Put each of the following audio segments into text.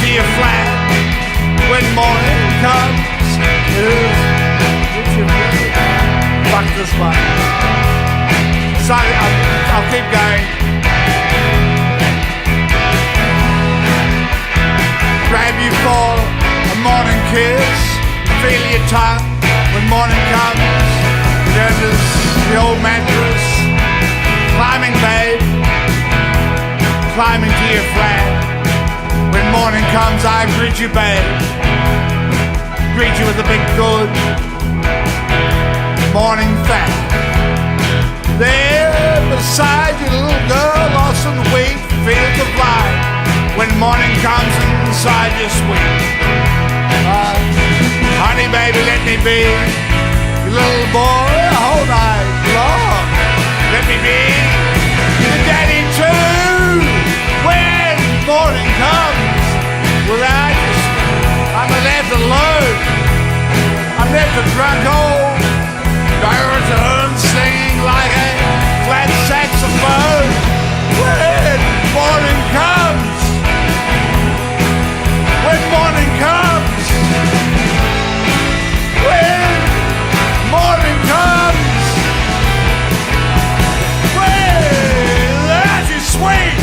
to your flat when morning comes. Fuck this one. Sorry, I'll keep going. Grab you for a morning kiss. Feel your tongue when morning comes. There's the old mattress. Climbing, babe. Climbing to your flat. When morning comes, I greet you, babe. Greet you with a big good morning fact. There beside you, little girl, lost in the wheat fields of light. When morning comes inside your sweet, honey, baby, let me be your little boy all night long. Let me be your daddy too. When morning comes, without you, I'm left alone. I'm left a drunk old baritone singing like a flat saxophone. When morning comes, when morning comes, when morning comes, when that is sweet.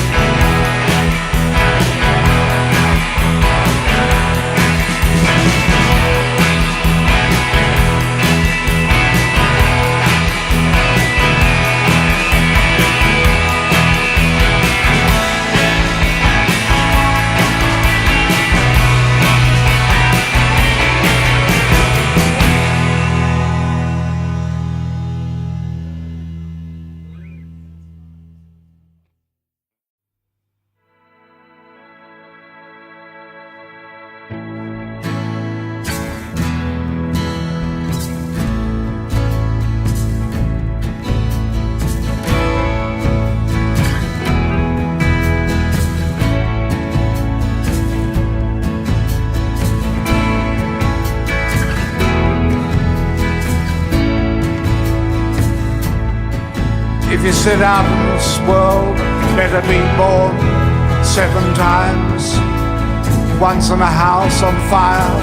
If you sit out in this world, better be born 7 times. Once in a house on fire,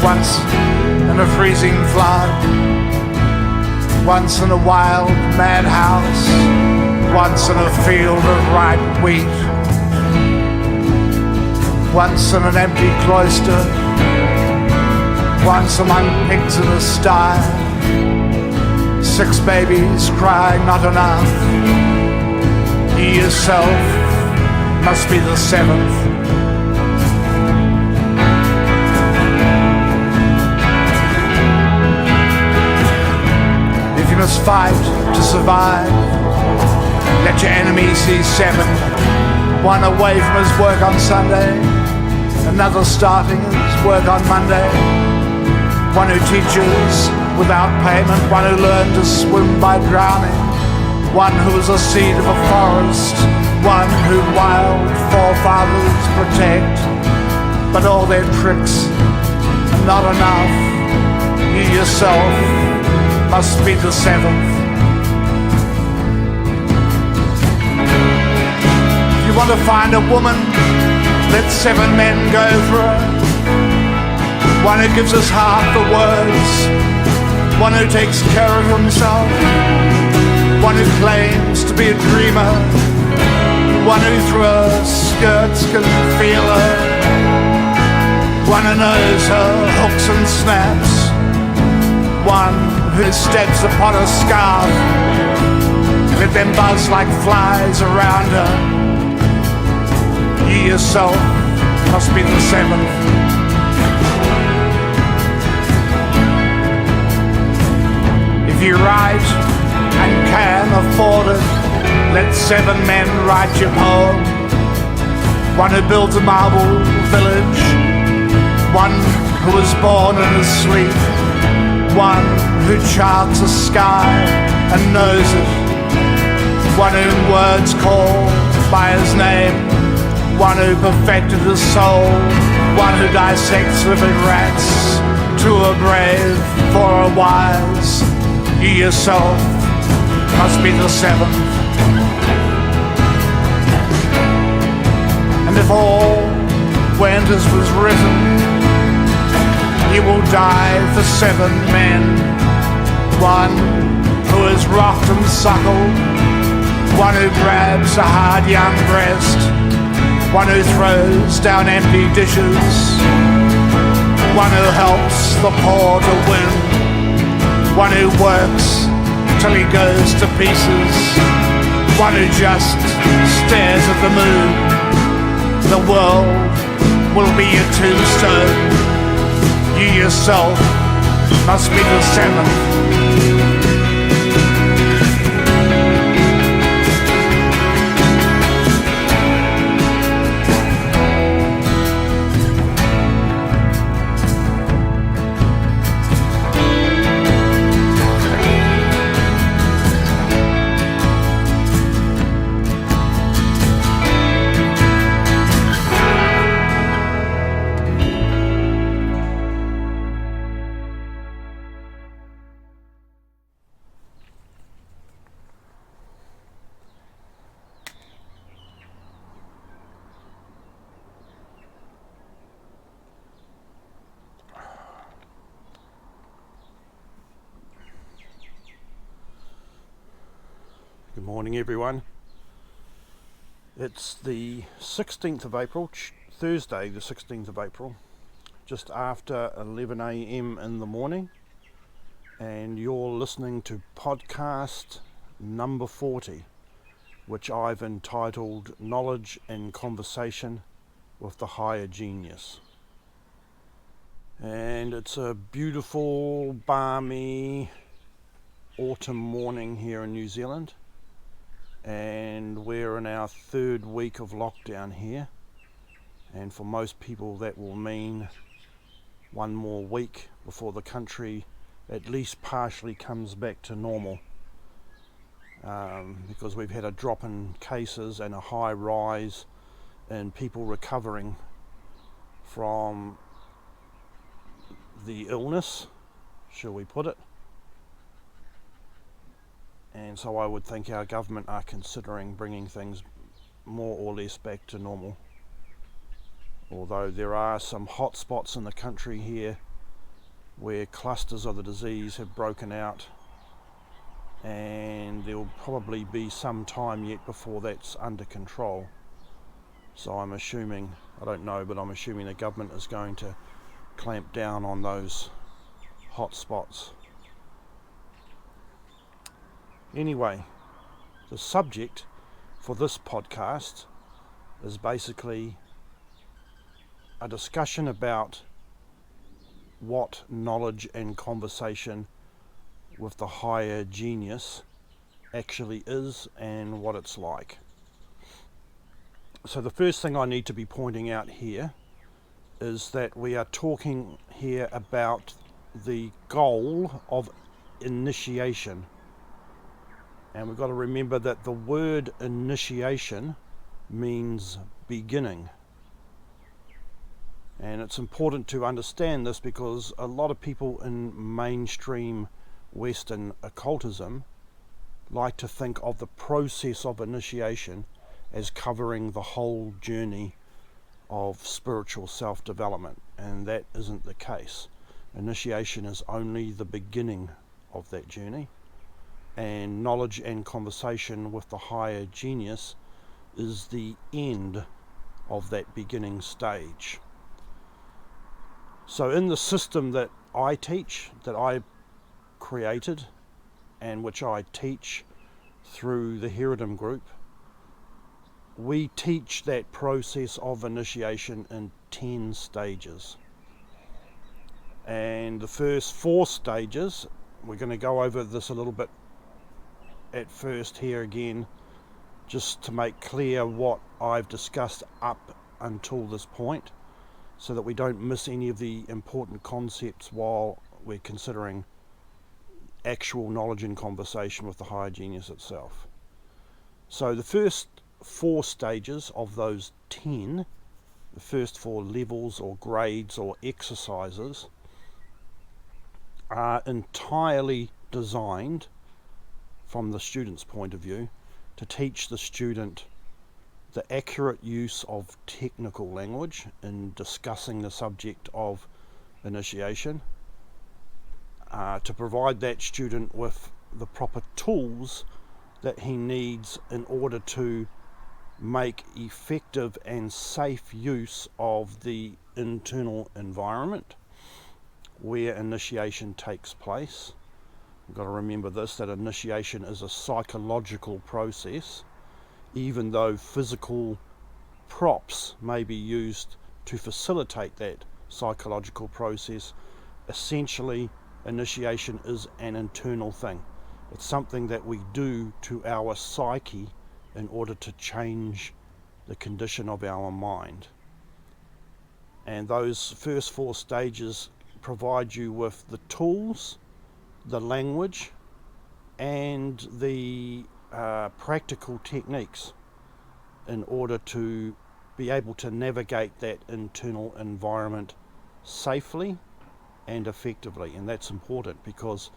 once in a freezing flood, once in a wild madhouse, once in a field of ripe wheat, once in an empty cloister, once among pigs in a sty. 6 babies crying not enough. You yourself must be the 7th. If you must fight to survive, let your enemy see 7. One away from his work on Sunday, another starting his work on Monday. One who teaches without payment, one who learned to swim by drowning, one who is a seed of a forest, one who wild forefathers protect. But all their tricks are not enough. You yourself must be the 7th. If you want to find a woman, let 7 men go for her. One who gives his heart the words, one who takes care of himself, one who claims to be a dreamer, one who through her skirts can feel her, one who knows her hooks and snaps, one who steps upon a scarf, let them buzz like flies around her. You yourself must be the 7th. If you write and can afford it, let 7 men write your poem. One who builds a marble village, one who was born in his sleep, one who charts a sky and knows it, one whom words call by his name, one who perfected his soul, one who dissects living rats to a brave for a wise. You yourself must be the 7th. And if all when this was written, you will die for 7 men. One who is rocked and suckled, one who grabs a hard young breast, one who throws down empty dishes, one who helps the poor to win, one who works till he goes to pieces, one who just stares at the moon. The world will be a tombstone. You yourself must be the 7th. Good morning, everyone. It's the 16th of April, Thursday the 16th of April, just after 11 a.m. in the morning, and you're listening to podcast number 40, which I've entitled Knowledge and Conversation with the Higher Genius. And it's a beautiful, balmy autumn morning here in New Zealand. And we're in our 3rd week of lockdown here, and for most people that will mean one more week before the country at least partially comes back to normal, because we've had a drop in cases and a high rise in people recovering from the illness, shall we put it. And so I would think our government are considering bringing things more or less back to normal. Although there are some hot spots in the country here where clusters of the disease have broken out, and there will probably be some time yet before that's under control. So I'm assuming, I don't know, but I'm assuming the government is going to clamp down on those hot spots. Anyway, the subject for this podcast is basically a discussion about what knowledge and conversation with the higher genius actually is and what it's like. So the first thing I need to be pointing out here is that we are talking here about the goal of initiation. And we've got to remember that the word initiation means beginning. And it's important to understand this because a lot of people in mainstream Western occultism like to think of the process of initiation as covering the whole journey of spiritual self-development. And that isn't the case. Initiation is only the beginning of that journey. And knowledge and conversation with the higher genius is the end of that beginning stage. So in the system that I teach, that I created, and which I teach through the Hermetic group, we teach that process of initiation in 10 stages. And the first 4 stages, we're going to go over this a little bit at first here again, just to make clear what I've discussed up until this point, so that we don't miss any of the important concepts while we're considering actual knowledge and conversation with the higher genius itself. So the first 4 stages of those 10, the first 4 levels or grades or exercises, are entirely designed from the student's point of view to teach the student the accurate use of technical language in discussing the subject of initiation, to provide that student with the proper tools that he needs in order to make effective and safe use of the internal environment where initiation takes place. We've got to remember this, that initiation is a psychological process. Even though physical props may be used to facilitate that psychological process, essentially initiation is an internal thing. It's something that we do to our psyche in order to change the condition of our mind. And those first 4 stages provide you with the tools, the language, and the practical techniques in order to be able to navigate that internal environment safely and effectively. And that's important because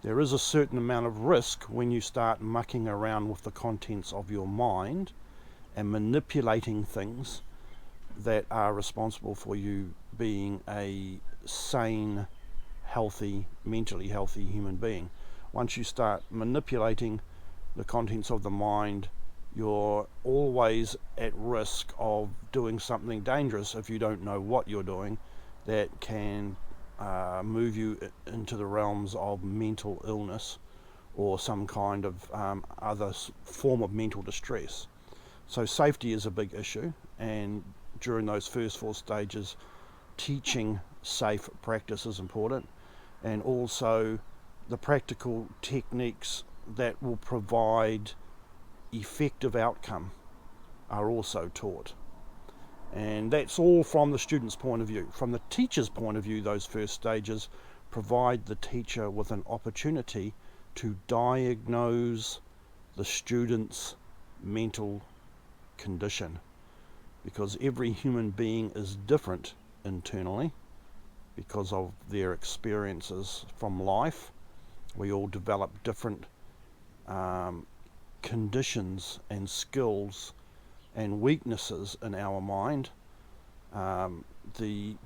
there is a certain amount of risk when you start mucking around with the contents of your mind and manipulating things that are responsible for you being a sane, healthy, mentally healthy human being. Once you start manipulating the contents of the mind, you're always at risk of doing something dangerous if you don't know what you're doing that can move you into the realms of mental illness or some kind of other form of mental distress. So safety is a big issue, and during those first 4 stages, teaching safe practice is important, and also the practical techniques that will provide effective outcome are also taught. And that's all from the student's point of view. From the teacher's point of view, those first stages provide the teacher with an opportunity to diagnose the student's mental condition, because every human being is different internally because of their experiences from life. We all develop different conditions and skills and weaknesses in our mind. The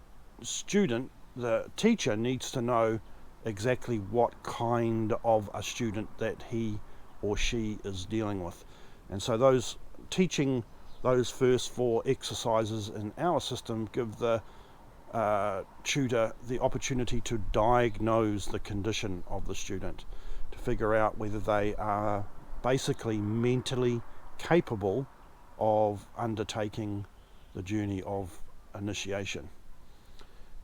teacher needs to know exactly what kind of a student that he or she is dealing with. And so teaching those first 4 exercises in our system give the tutor the opportunity to diagnose the condition of the student, to figure out whether they are basically mentally capable of undertaking the journey of initiation.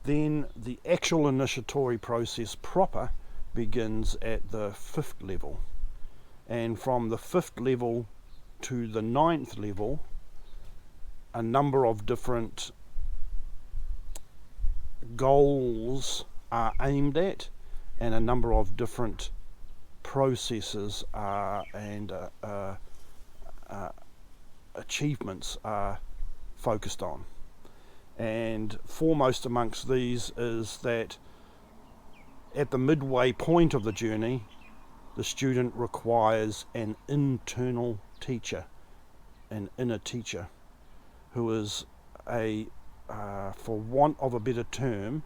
Then the actual initiatory process proper begins at the 5th level, and from the 5th level to the 9th level, a number of different goals are aimed at, and a number of different processes and achievements are focused on. And foremost amongst these is that at the midway point of the journey, the student requires an internal teacher, an inner teacher, who is for want of a better term,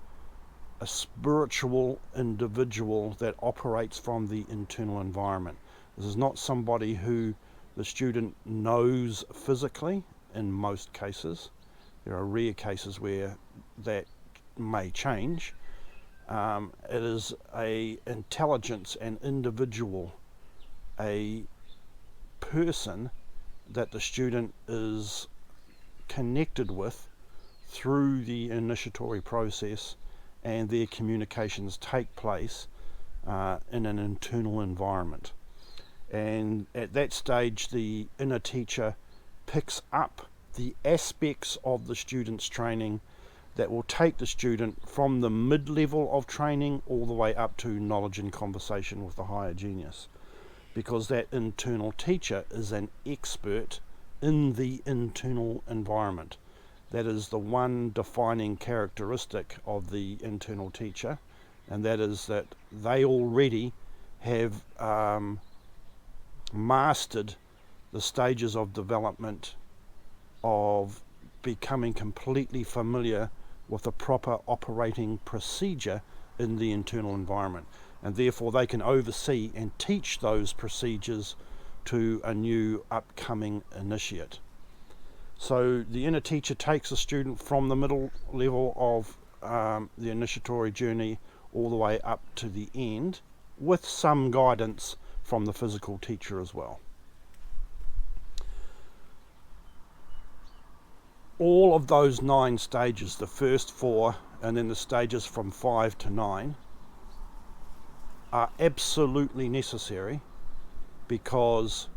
a spiritual individual that operates from the internal environment. This is not somebody who the student knows physically in most cases. There are rare cases where that may change. It is an intelligence, an individual, a person that the student is connected with through the initiatory process, and their communications take place in an internal environment. And at that stage, the inner teacher picks up the aspects of the student's training that will take the student from the mid-level of training all the way up to knowledge and conversation with the higher genius, because that internal teacher is an expert in the internal environment. That is the one defining characteristic of the internal teacher, and that is that they already have mastered the stages of development of becoming completely familiar with the proper operating procedure in the internal environment, and therefore they can oversee and teach those procedures to a new upcoming initiate. So the inner teacher takes a student from the middle level of the initiatory journey all the way up to the end, with some guidance from the physical teacher as well. All of those 9 stages, the first 4 and then the stages from 5 to 9, are absolutely necessary, because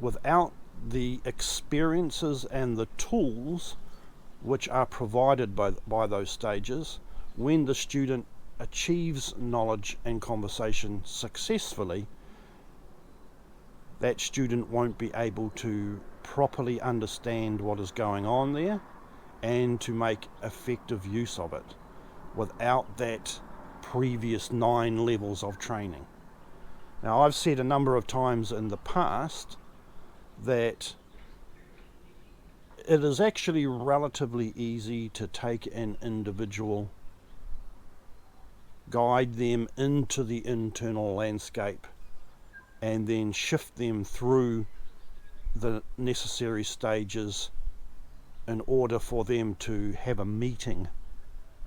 without the experiences and the tools which are provided by those stages, when the student achieves knowledge and conversation successfully, that student won't be able to properly understand what is going on there and to make effective use of it without that previous 9 levels of training. Now, I've said a number of times in the past that it is actually relatively easy to take an individual, guide them into the internal landscape, and then shift them through the necessary stages in order for them to have a meeting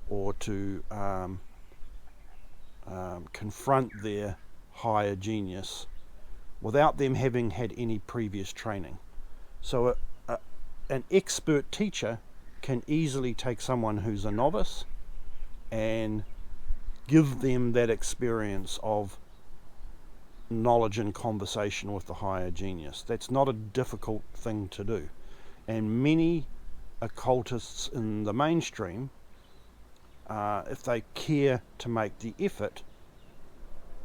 or to confront their higher genius without them having had any previous training. So an expert teacher can easily take someone who's a novice and give them that experience of knowledge and conversation with the higher genius. That's not a difficult thing to do. And many occultists in the mainstream, if they care to make the effort,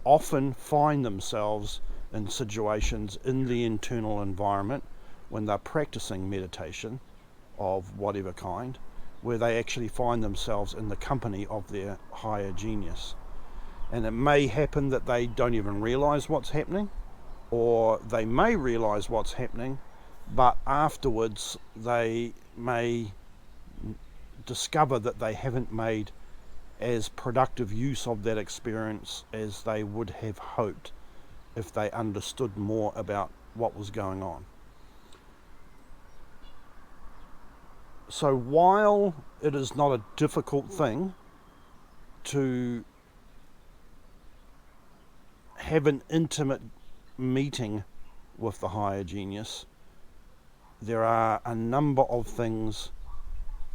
often find themselves in situations in the internal environment when they're practicing meditation of whatever kind, where they actually find themselves in the company of their higher genius. And it may happen that they don't even realize what's happening, or they may realize what's happening, but afterwards they may discover that they haven't made as productive use of that experience as they would have hoped if they understood more about what was going on. So while it is not a difficult thing to have an intimate meeting with the higher genius, there are a number of things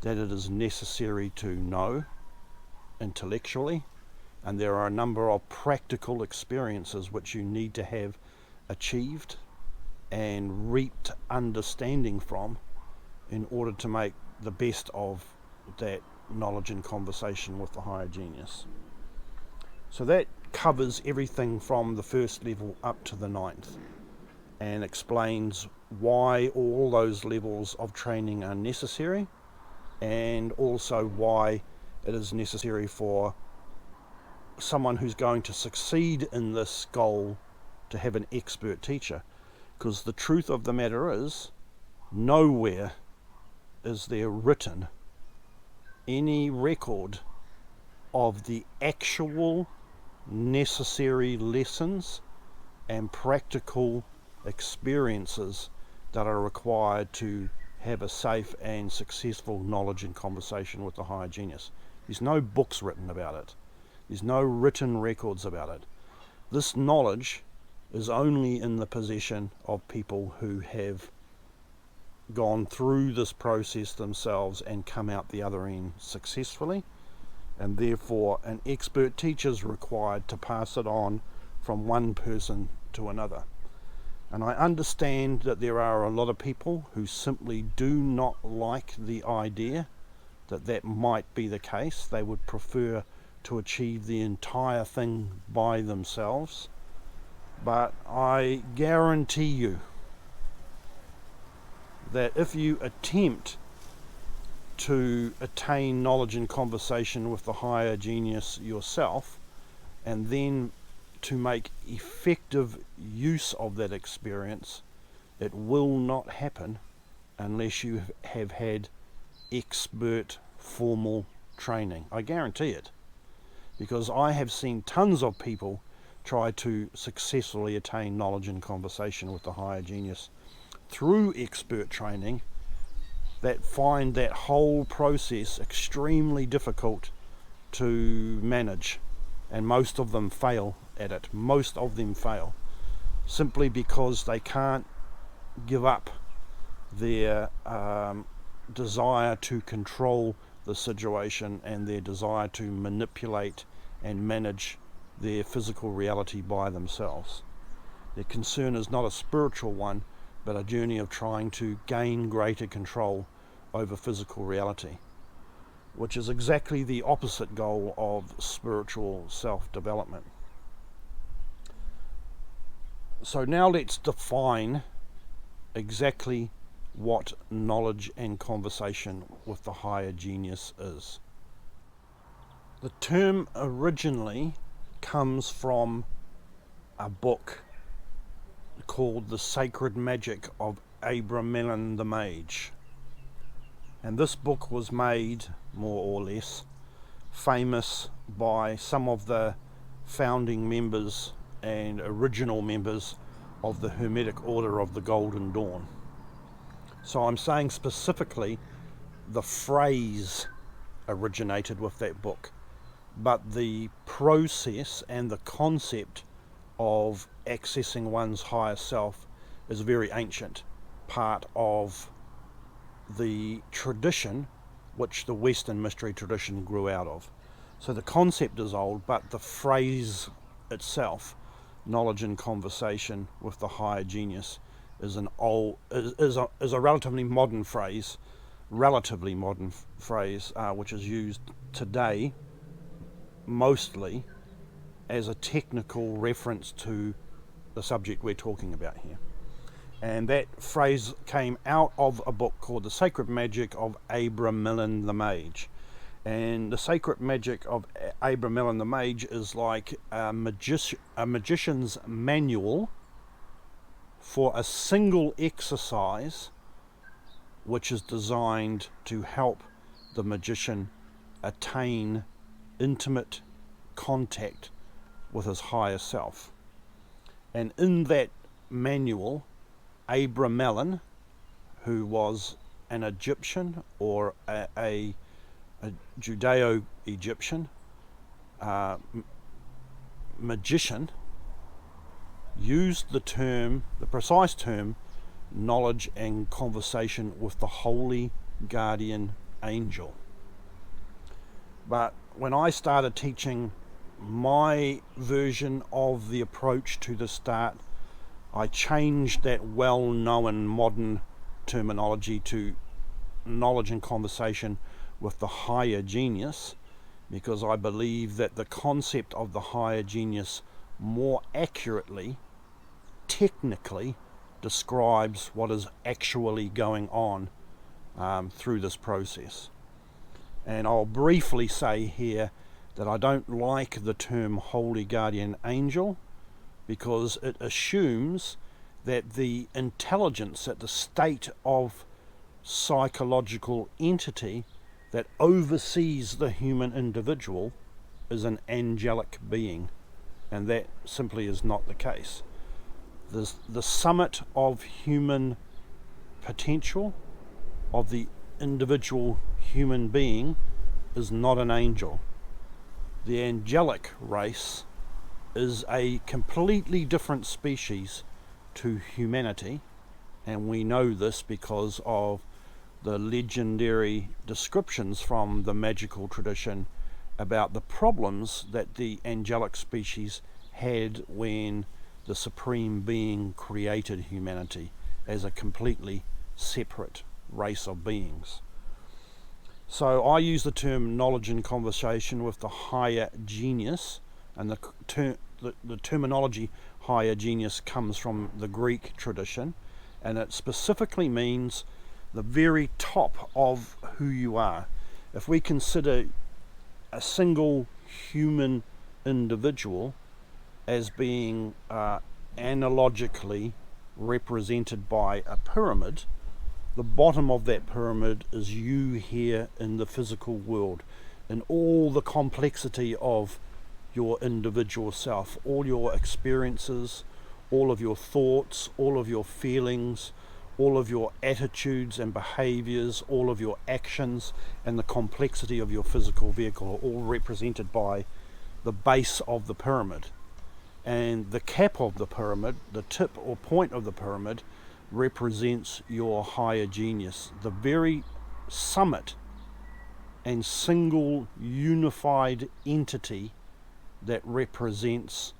that it is necessary to know intellectually, and there are a number of practical experiences which you need to have achieved and reaped understanding from in order to make the best of that knowledge and conversation with the higher genius. So that covers everything from the first level up to the 9th, and explains why all those levels of training are necessary, and also why it is necessary for someone who's going to succeed in this goal to have an expert teacher. Because the truth of the matter is, nowhere is there written any record of the actual necessary lessons and practical experiences that are required to have a safe and successful knowledge and conversation with the higher genius. There's no books written about it. There's no written records about it. This knowledge is only in the possession of people who have gone through this process themselves and come out the other end successfully, and therefore an expert teacher is required to pass it on from one person to another. And I understand that there are a lot of people who simply do not like the idea that that might be the case. They would prefer to achieve the entire thing by themselves. But I guarantee you that if you attempt to attain knowledge and conversation with the higher genius yourself, and then to make effective use of that experience, it will not happen unless you have had expert formal training. I guarantee it, because I have seen tons of people try to successfully attain knowledge and conversation with the higher genius through expert training that find that whole process extremely difficult to manage, and most of them fail at it. Most of them fail simply because they can't give up their desire to control the situation and their desire to manipulate and manage their physical reality by themselves. Their concern is not a spiritual one, but a journey of trying to gain greater control over physical reality, which is exactly the opposite goal of spiritual self-development. So now let's define exactly what knowledge and conversation with the higher genius is. The term originally comes from a book called The Sacred Magic of Abramelin the Mage. And this book was made, more or less, famous by some of the founding members and original members of the Hermetic Order of the Golden Dawn. So I'm saying specifically the phrase originated with that book, but the process and the concept of accessing one's higher self is a very ancient part of the tradition which the Western mystery tradition grew out of. So the concept is old, but the phrase itself, knowledge and conversation with the higher genius, is a relatively modern phrase, which is used today mostly as a technical reference to the subject we're talking about here. And that phrase came out of a book called The Sacred Magic of Abramelin the Mage. And the Sacred Magic of Abramelin the Mage is like a magician's manual for a single exercise which is designed to help the magician attain intimate contact with his higher self. And in that manual, Abramelin, who was an Egyptian or a Judeo-Egyptian magician, used the precise term, knowledge and conversation with the holy guardian angel. But when I started teaching my version of the approach to the start, I changed that well-known modern terminology to knowledge and conversation with the higher genius, because I believe that the concept of the higher genius more accurately, technically, describes what is actually going on through this process. And I'll briefly say here that I don't like the term holy guardian angel, because it assumes that the intelligence, that the state of psychological entity that oversees the human individual is an angelic being, and that simply is not the case. The summit of human potential, of the individual human being, is not an angel. The angelic race is a completely different species to humanity, and we know this because of the legendary descriptions from the magical tradition about the problems that the angelic species had when the Supreme Being created humanity as a completely separate race of beings. So I use the term knowledge and conversation with the higher genius, and the terminology higher genius comes from the Greek tradition, and it specifically means the very top of who you are. If we consider a single human individual as being analogically represented by a pyramid, the bottom of that pyramid is you here in the physical world, in all the complexity of your individual self, all your experiences, all of your thoughts, all of your feelings, all of your attitudes and behaviors, all of your actions, and the complexity of your physical vehicle are all represented by the base of the pyramid. And the cap of the pyramid, the tip or point of the pyramid, represents your higher genius, the very summit and single unified entity that represents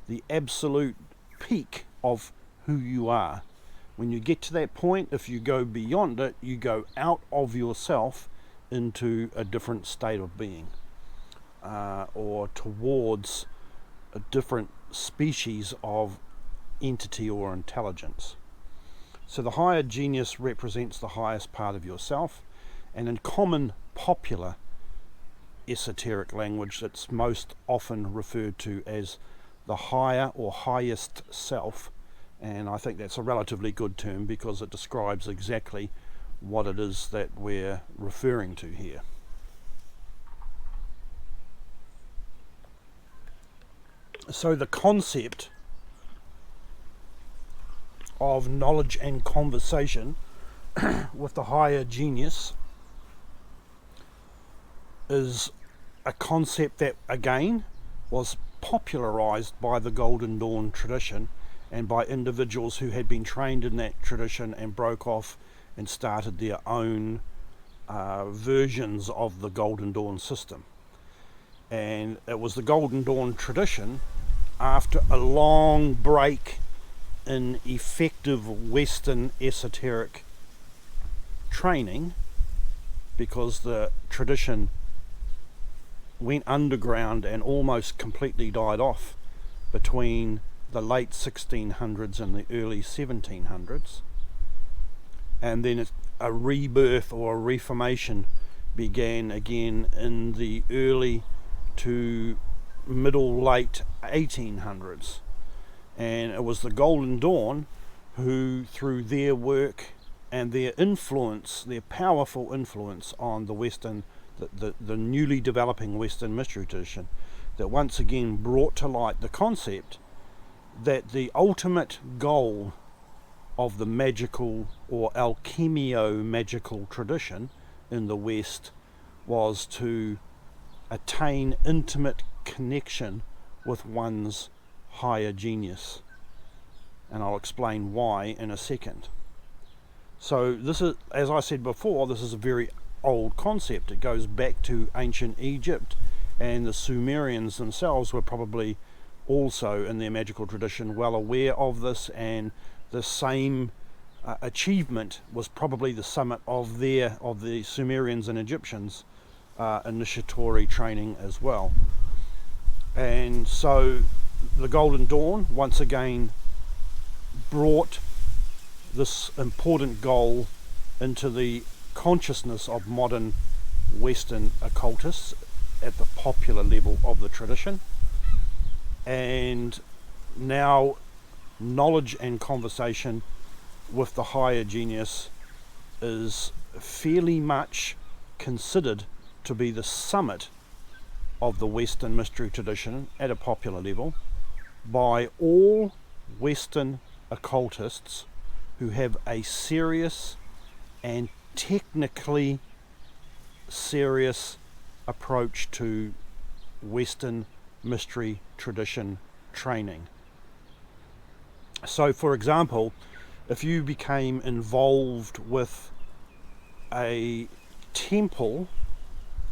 the absolute peak of who you are. When you get to that point, if you go beyond it, you go out of yourself into a different state of being, or towards a different species of entity or intelligence. So the higher genius represents the highest part of yourself, and in common popular esoteric language, it's most often referred to as the higher or highest self, and I think that's a relatively good term because it describes exactly what it is that we're referring to here. So the concept of knowledge and conversation with the higher genius is a concept that again was popularized by the Golden Dawn tradition and by individuals who had been trained in that tradition and broke off and started their own versions of the Golden Dawn system. And it was the Golden Dawn tradition, after a long break in effective Western esoteric training, because the tradition went underground and almost completely died off between the late 1600s and the early 1700s, and then a rebirth or a reformation began again in the early to middle late 1800s. And it was the Golden Dawn who, through their work and their influence, their powerful influence on the Western, the newly developing Western mystery tradition, that once again brought to light the concept that the ultimate goal of the magical or alchemio magical tradition in the West was to attain intimate connection with one's higher genius. And I'll explain why in a second. So this is, as I said before, this is a very old concept. It goes back to ancient Egypt, and the Sumerians themselves were probably also in their magical tradition well aware of this, and the same achievement was probably the summit of the Sumerians and Egyptians initiatory training as well. And so the Golden Dawn once again brought this important goal into the consciousness of modern Western occultists at the popular level of the tradition. And now knowledge and conversation with the higher genius is fairly much considered to be the summit of the Western mystery tradition at a popular level by all Western occultists who have a serious and technically serious approach to Western mystery tradition training. So, for example, if you became involved with a temple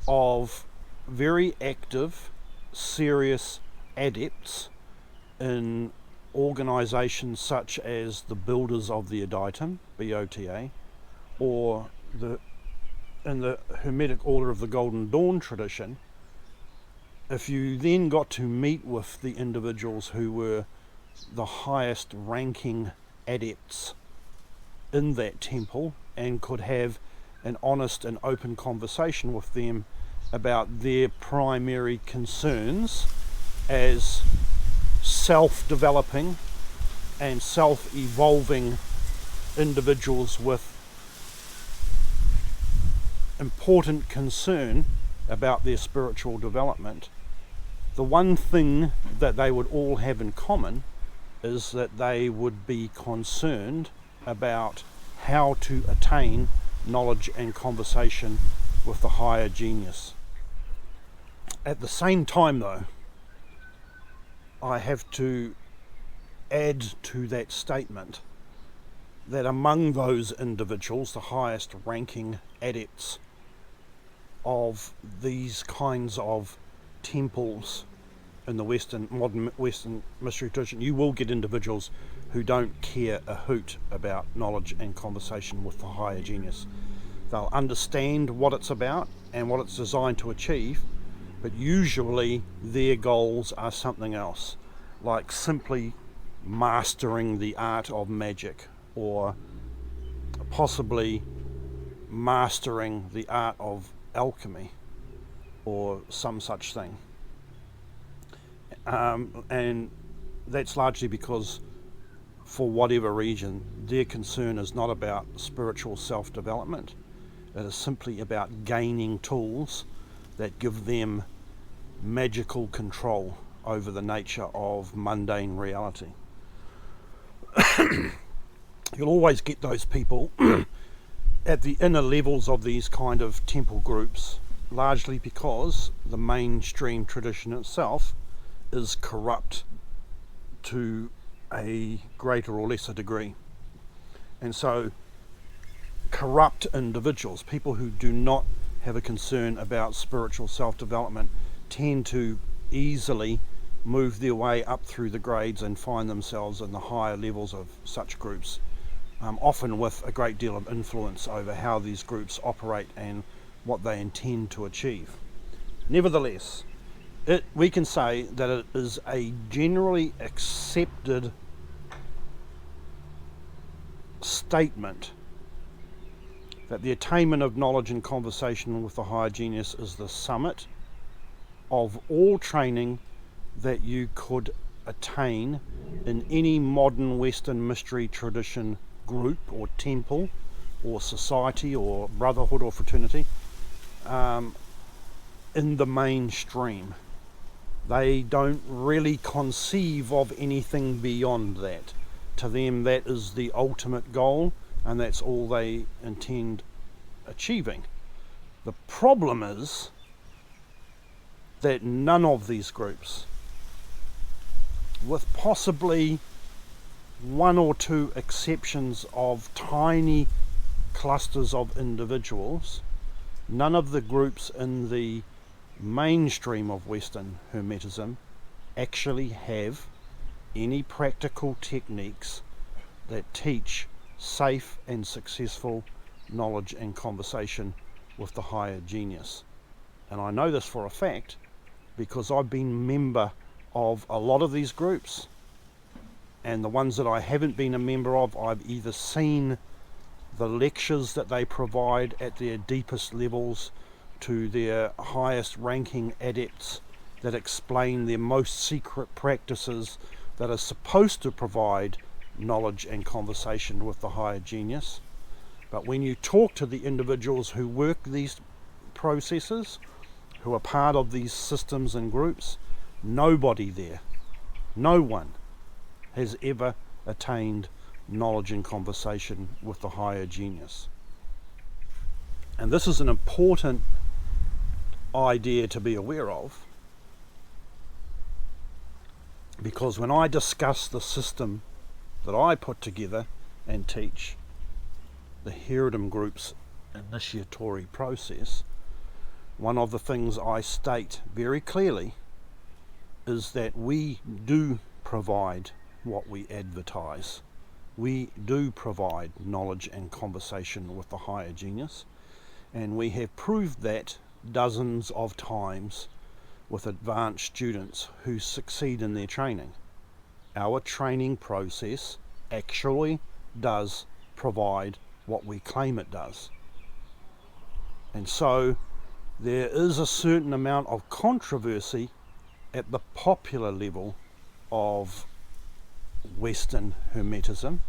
of very active, serious adepts in organizations such as the Builders of the Adytum, BOTA, or in the Hermetic Order of the Golden Dawn tradition, if you then got to meet with the individuals who were the highest ranking adepts in that temple and could have an honest and open conversation with them about their primary concerns as self-developing and self-evolving individuals with important concern about their spiritual development, the one thing that they would all have in common is that they would be concerned about how to attain knowledge and conversation with the higher genius. At the same time though, I have to add to that statement that among those individuals, the highest ranking adepts of these kinds of temples in the modern Western mystery tradition, you will get individuals who don't care a hoot about knowledge and conversation with the higher genius. They'll understand what it's about and what it's designed to achieve, but usually their goals are something else, like simply mastering the art of magic, or possibly mastering the art of alchemy, or some such thing. And that's largely because, for whatever reason, their concern is not about spiritual self-development. It is simply about gaining tools that give them magical control over the nature of mundane reality. You'll always get those people at the inner levels of these kind of temple groups, largely because the mainstream tradition itself is corrupt to a greater or lesser degree. And so corrupt individuals, people who do not have a concern about spiritual self-development, tend to easily move their way up through the grades and find themselves in the higher levels of such groups, often with a great deal of influence over how these groups operate and what they intend to achieve. Nevertheless, we can say that it is a generally accepted statement that the attainment of knowledge and conversation with the higher genius is the summit of all training that you could attain in any modern Western mystery tradition group or temple or society or brotherhood or fraternity in the mainstream. They don't really conceive of anything beyond that. To them, that is the ultimate goal, and that's all they intend achieving. The problem is that none of these groups, with possibly one or two exceptions of tiny clusters of individuals, none of the groups in the mainstream of Western Hermetism actually have any practical techniques that teach safe and successful knowledge and conversation with the higher genius. And I know this for a fact because I've been member of a lot of these groups, and the ones that I haven't been a member of, I've either seen the lectures that they provide at their deepest levels to their highest ranking adepts that explain their most secret practices that are supposed to provide knowledge and conversation with the higher genius. But when you talk to the individuals who work these processes, who are part of these systems and groups, nobody there, no one has ever attained knowledge and conversation with the higher genius. And this is an important idea to be aware of, because when I discuss the system that I put together and teach, the Hermetic group's initiatory process, one of the things I state very clearly is that we do provide what we advertise. We do provide knowledge and conversation with the higher genius, and we have proved that dozens of times with advanced students who succeed in their training. Our training process actually does provide what we claim it does. And so there is a certain amount of controversy at the popular level of Western Hermetism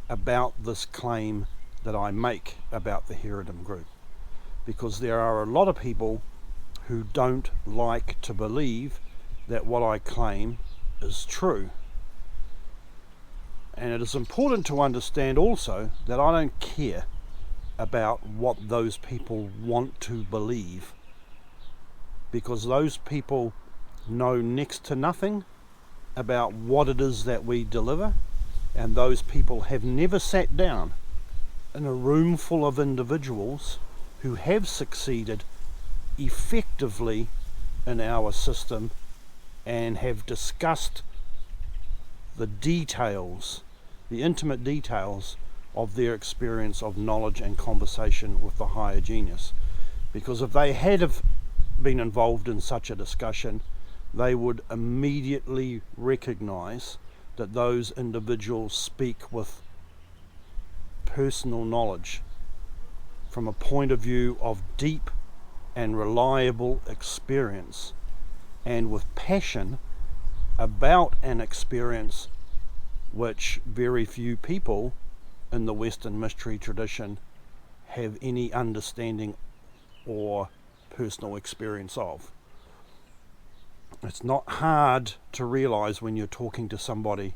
about this claim that I make about the Hermetic group. because there are a lot of people who don't like to believe that what I claim is true. And it is important to understand also that I don't care about what those people want to believe, because those people know next to nothing about what it is that we deliver, and those people have never sat down in a room full of individuals who have succeeded effectively in our system and have discussed the details, the intimate details of their experience of knowledge and conversation with the higher genius. Because if they had have been involved in such a discussion, they would immediately recognize that those individuals speak with personal knowledge from a point of view of deep and reliable experience, and with passion about an experience which very few people in the Western mystery tradition have any understanding or personal experience of. It's not hard to realize when you're talking to somebody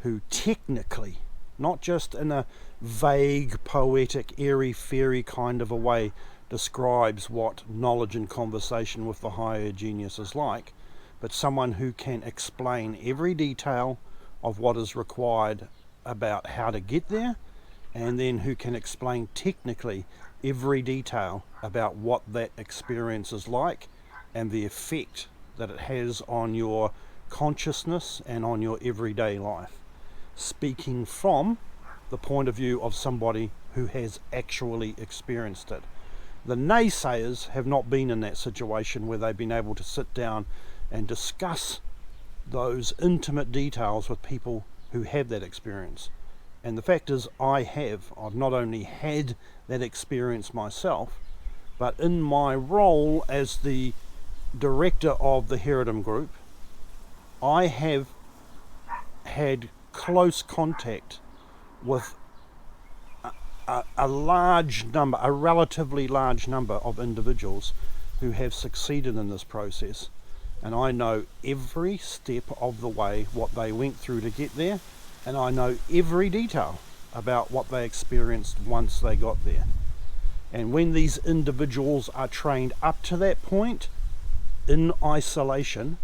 who technically, not just in a vague, poetic, airy-fairy kind of a way, describes what knowledge and conversation with the higher genius is like, but someone who can explain every detail of what is required about how to get there, and then who can explain technically every detail about what that experience is like and the effect that it has on your consciousness and on your everyday life, speaking from the point of view of somebody who has actually experienced it. The naysayers have not been in that situation where they've been able to sit down and discuss those intimate details with people who have that experience. And the fact is, I've not only had that experience myself, but in my role as the director of the Hermetism group, I have had close contact with a relatively large number of individuals who have succeeded in this process, and I know every step of the way what they went through to get there, and I know every detail about what they experienced once they got there. And when these individuals are trained up to that point in isolation,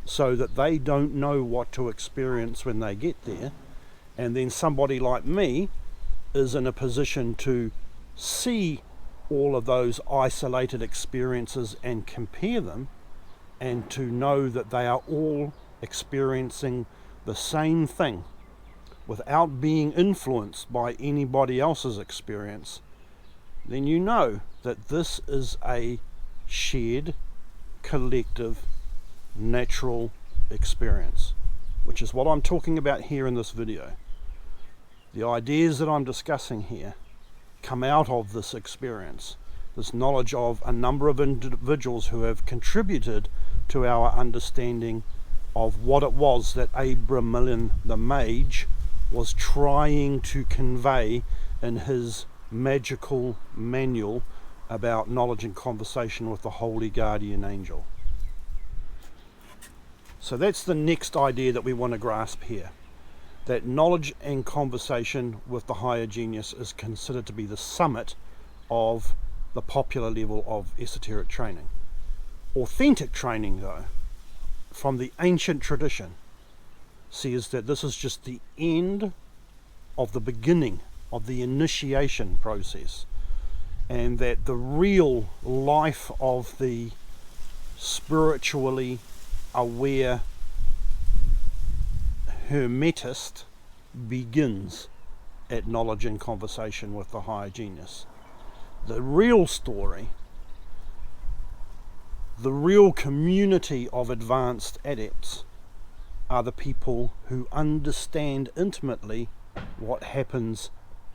so that they don't know what to experience when they get there, and then somebody like me is in a position to see all of those isolated experiences and compare them, and to know that they are all experiencing the same thing without being influenced by anybody else's experience, then you know that this is a shared, collective, natural experience, which is what I'm talking about here in this video. The ideas that I'm discussing here come out of this experience, this knowledge of a number of individuals who have contributed to our understanding of what it was that Abramelin the Mage was trying to convey in his magical manual about knowledge and conversation with the Holy Guardian Angel. So that's the next idea that we want to grasp here, that knowledge and conversation with the higher genius is considered to be the summit of the popular level of esoteric training. Authentic training, though, from the ancient tradition, says that this is just the end of the beginning of the initiation process, and that the real life of the spiritually aware hermetist begins at knowledge and conversation with the higher genius. The real story, the real community of advanced adepts, are the people who understand intimately what happens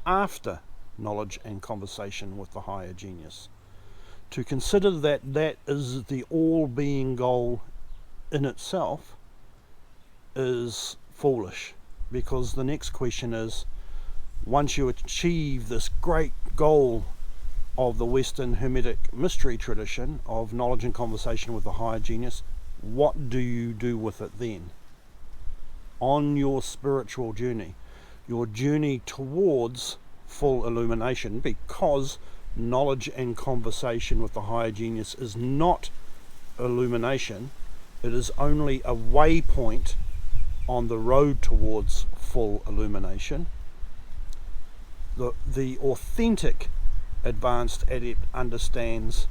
after knowledge and conversation with the higher genius. To consider that that is the all-being goal in itself is foolish, because the next question is, once you achieve this great goal of the Western Hermetic mystery tradition of knowledge and conversation with the higher genius, what do you do with it then? On your spiritual journey, your journey towards full illumination, because knowledge and conversation with the higher genius is not illumination, it is only a waypoint on the road towards full illumination. The authentic advanced adept understands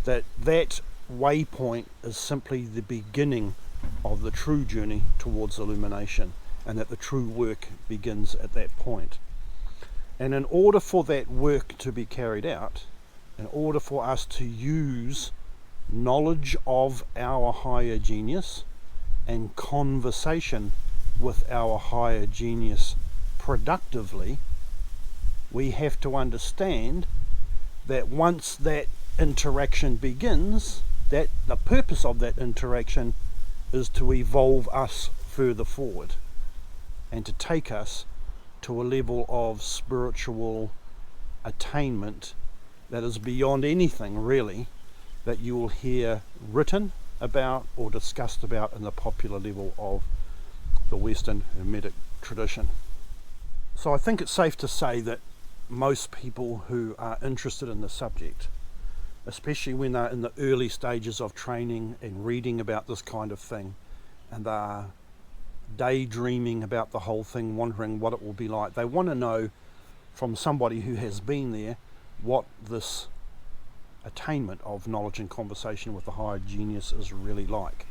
that that waypoint is simply the beginning of the true journey towards illumination, and that the true work begins at that point. And in order for that work to be carried out, in order for us to use knowledge of our higher genius and conversation with our higher genius productively, we have to understand that once that interaction begins, that the purpose of that interaction is to evolve us further forward and to take us to a level of spiritual attainment that is beyond anything really that you will hear written about or discussed about in the popular level of the Western Hermetic tradition. So I think it's safe to say that most people who are interested in the subject, especially when they're in the early stages of training and reading about this kind of thing, and they're daydreaming about the whole thing, wondering what it will be like, they want to know from somebody who has been there what this attainment of knowledge and conversation with the higher genius is really like.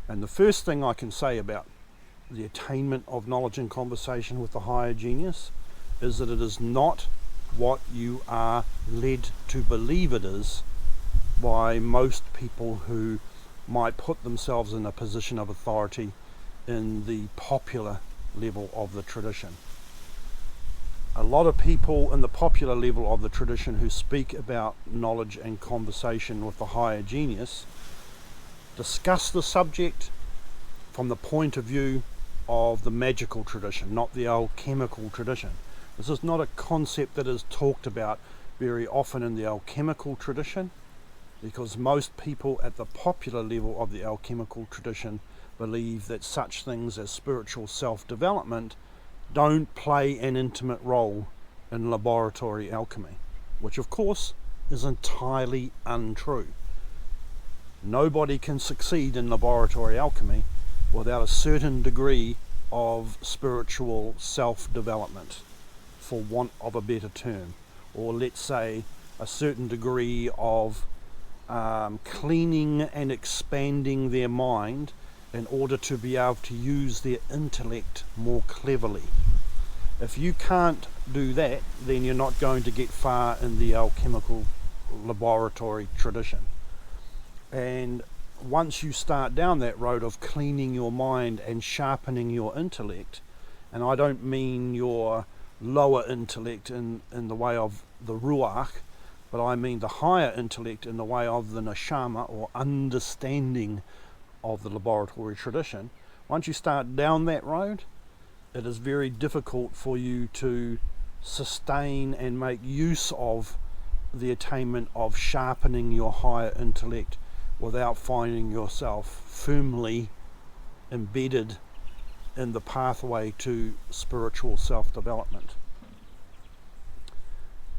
And the first thing I can say about the attainment of knowledge and conversation with the higher genius is that it is not what you are led to believe it is by most people who might put themselves in a position of authority in the popular level of the tradition. A lot of people in the popular level of the tradition who speak about knowledge and conversation with the higher genius discuss the subject from the point of view of the magical tradition, not the alchemical tradition. This is not a concept that is talked about very often in the alchemical tradition, because most people at the popular level of the alchemical tradition believe that such things as spiritual self-development don't play an intimate role in laboratory alchemy, which of course is entirely untrue. Nobody can succeed in laboratory alchemy without a certain degree of spiritual self-development, for want of a better term, or let's say a certain degree of cleaning and expanding their mind in order to be able to use their intellect more cleverly. If you can't do that, then you're not going to get far in the alchemical laboratory tradition. And once you start down that road of cleaning your mind and sharpening your intellect, and I don't mean your lower intellect in the way of the ruach, but I mean the higher intellect in the way of the neshama, or understanding of the laboratory tradition. Once you start down that road, it is very difficult for you to sustain and make use of the attainment of sharpening your higher intellect without finding yourself firmly embedded in the pathway to spiritual self-development.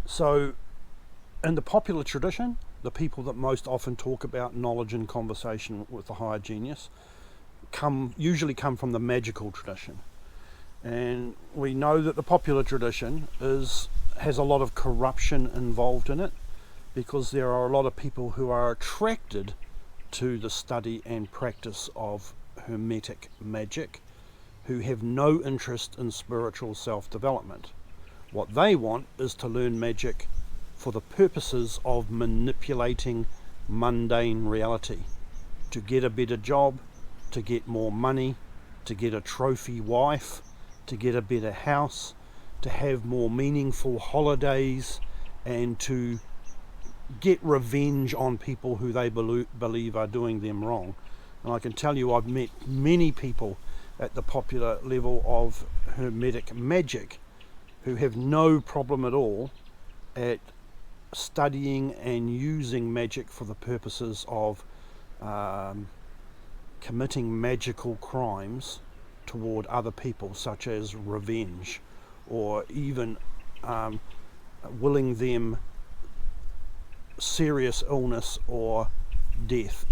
So in the popular tradition, the people that most often talk about knowledge and conversation with the higher genius usually come from the magical tradition. And we know that the popular tradition has a lot of corruption involved in it, because there are a lot of people who are attracted to the study and practice of Hermetic magic who have no interest in spiritual self-development. What they want is to learn magic for the purposes of manipulating mundane reality, to get a better job, to get more money, to get a trophy wife, to get a better house, to have more meaningful holidays, and to get revenge on people who they believe are doing them wrong. And I can tell you, I've met many people at the popular level of Hermetic magic who have no problem at all at studying and using magic for the purposes of committing magical crimes toward other people, such as revenge, or even willing them serious illness or death.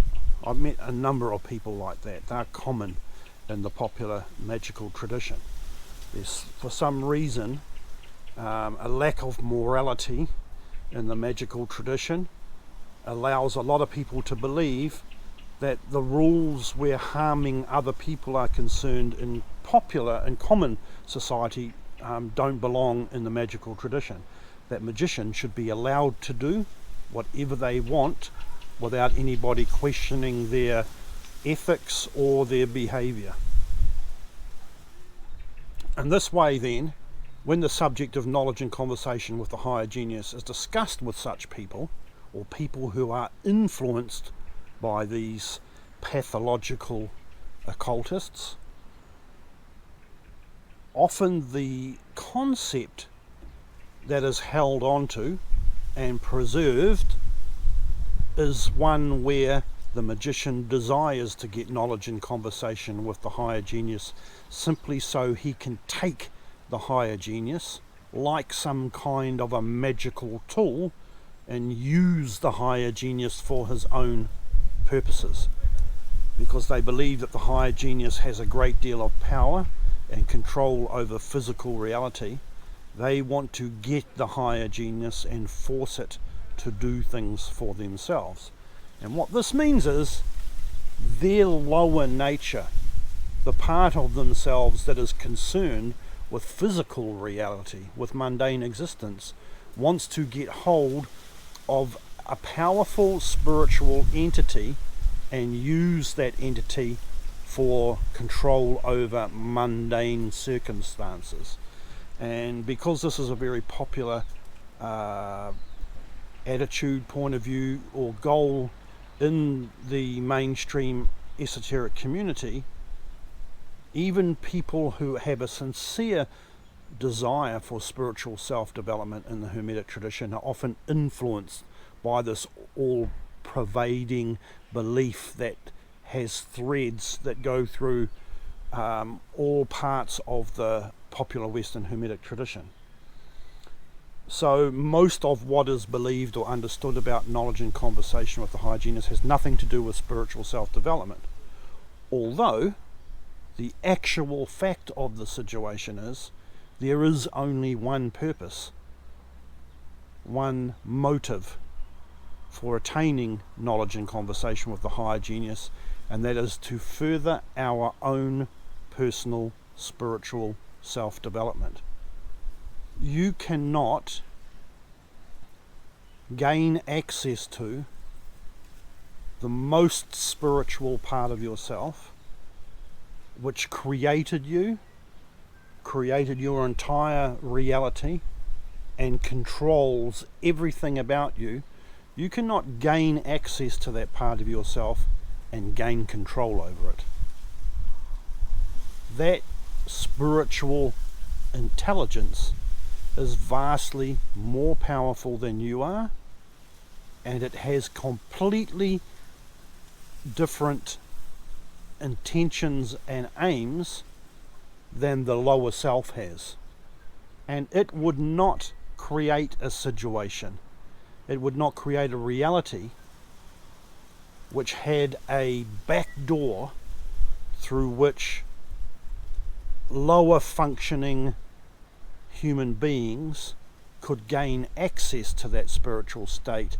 I've met a number of people like that. They're common in the popular magical tradition. There's, for some reason, a lack of morality in the magical tradition allows a lot of people to believe that the rules where harming other people are concerned in popular and common society don't belong in the magical tradition. That magicians should be allowed to do whatever they want without anybody questioning their ethics or their behavior. And this way then, when the subject of knowledge and conversation with the higher genius is discussed with such people, or people who are influenced by these pathological occultists, often the concept that is held onto and preserved is one where the magician desires to get knowledge and conversation with the higher genius simply so he can take the higher genius like some kind of a magical tool and use the higher genius for his own purposes, because they believe that the higher genius has a great deal of power and control over physical reality. They want to get the higher genius and force it to do things for themselves. And what this means is their lower nature, the part of themselves that is concerned with physical reality, with mundane existence, wants to get hold of a powerful spiritual entity and use that entity for control over mundane circumstances. And because this is a very popular attitude, point of view, or goal in the mainstream esoteric community, even people who have a sincere desire for spiritual self-development in the Hermetic tradition are often influenced by this all-pervading belief that has threads that go through all parts of the popular Western Hermetic tradition. So most of what is believed or understood about knowledge and conversation with the higher genius has nothing to do with spiritual self-development, although the actual fact of the situation is there is only one purpose, one motive for attaining knowledge and conversation with the higher genius, and that is to further our own personal spiritual self-development. You cannot gain access to the most spiritual part of yourself, which created you, created your entire reality, and controls everything about you. You cannot gain access to that part of yourself and gain control over it. That spiritual intelligence is vastly more powerful than you are, and it has completely different intentions and aims than the lower self has. And it would not create a situation, it would not create a reality which had a back door through which lower functioning human beings could gain access to that spiritual state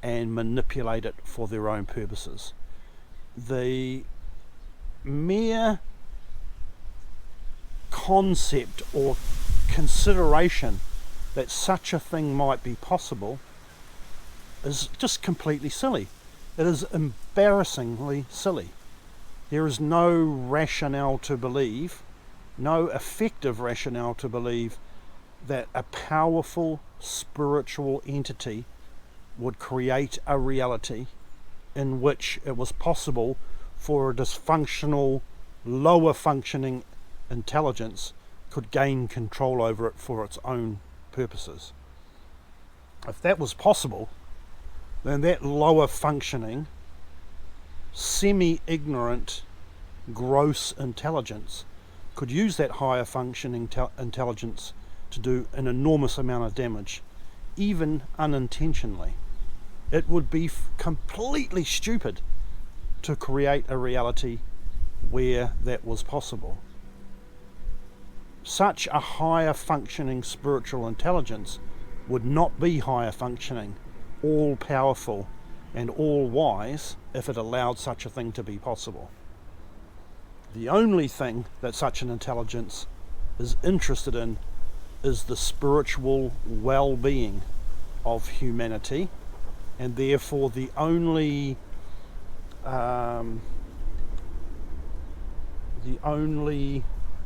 and manipulate it for their own purposes. The mere concept or consideration that such a thing might be possible is just completely silly. It is embarrassingly silly. There is no rationale to believe, no effective rationale to believe that a powerful spiritual entity would create a reality in which it was possible for a dysfunctional, lower functioning intelligence could gain control over it for its own purposes. If that was possible, then that lower functioning, semi-ignorant, gross intelligence could use that higher functioning intelligence to do an enormous amount of damage, even unintentionally. It would be completely stupid to create a reality where that was possible. Such a higher functioning spiritual intelligence would not be higher functioning, all powerful and all wise if it allowed such a thing to be possible. The only thing that such an intelligence is interested in is the spiritual well-being of humanity, and therefore the only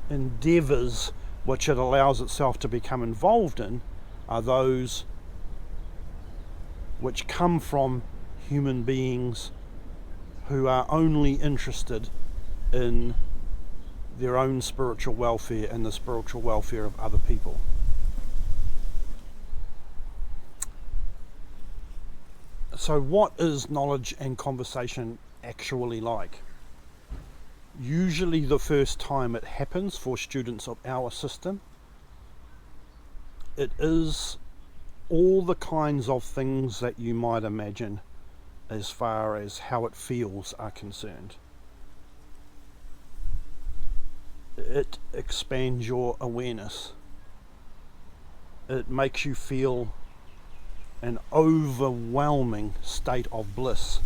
endeavours which it allows itself to become involved in are those which come from human beings who are only interested in their own spiritual welfare and the spiritual welfare of other people. So what is knowledge and conversation actually like? Usually the first time it happens for students of our system, it is all the kinds of things that you might imagine as far as how it feels are concerned. It expands your awareness. It makes you feel an overwhelming state of bliss.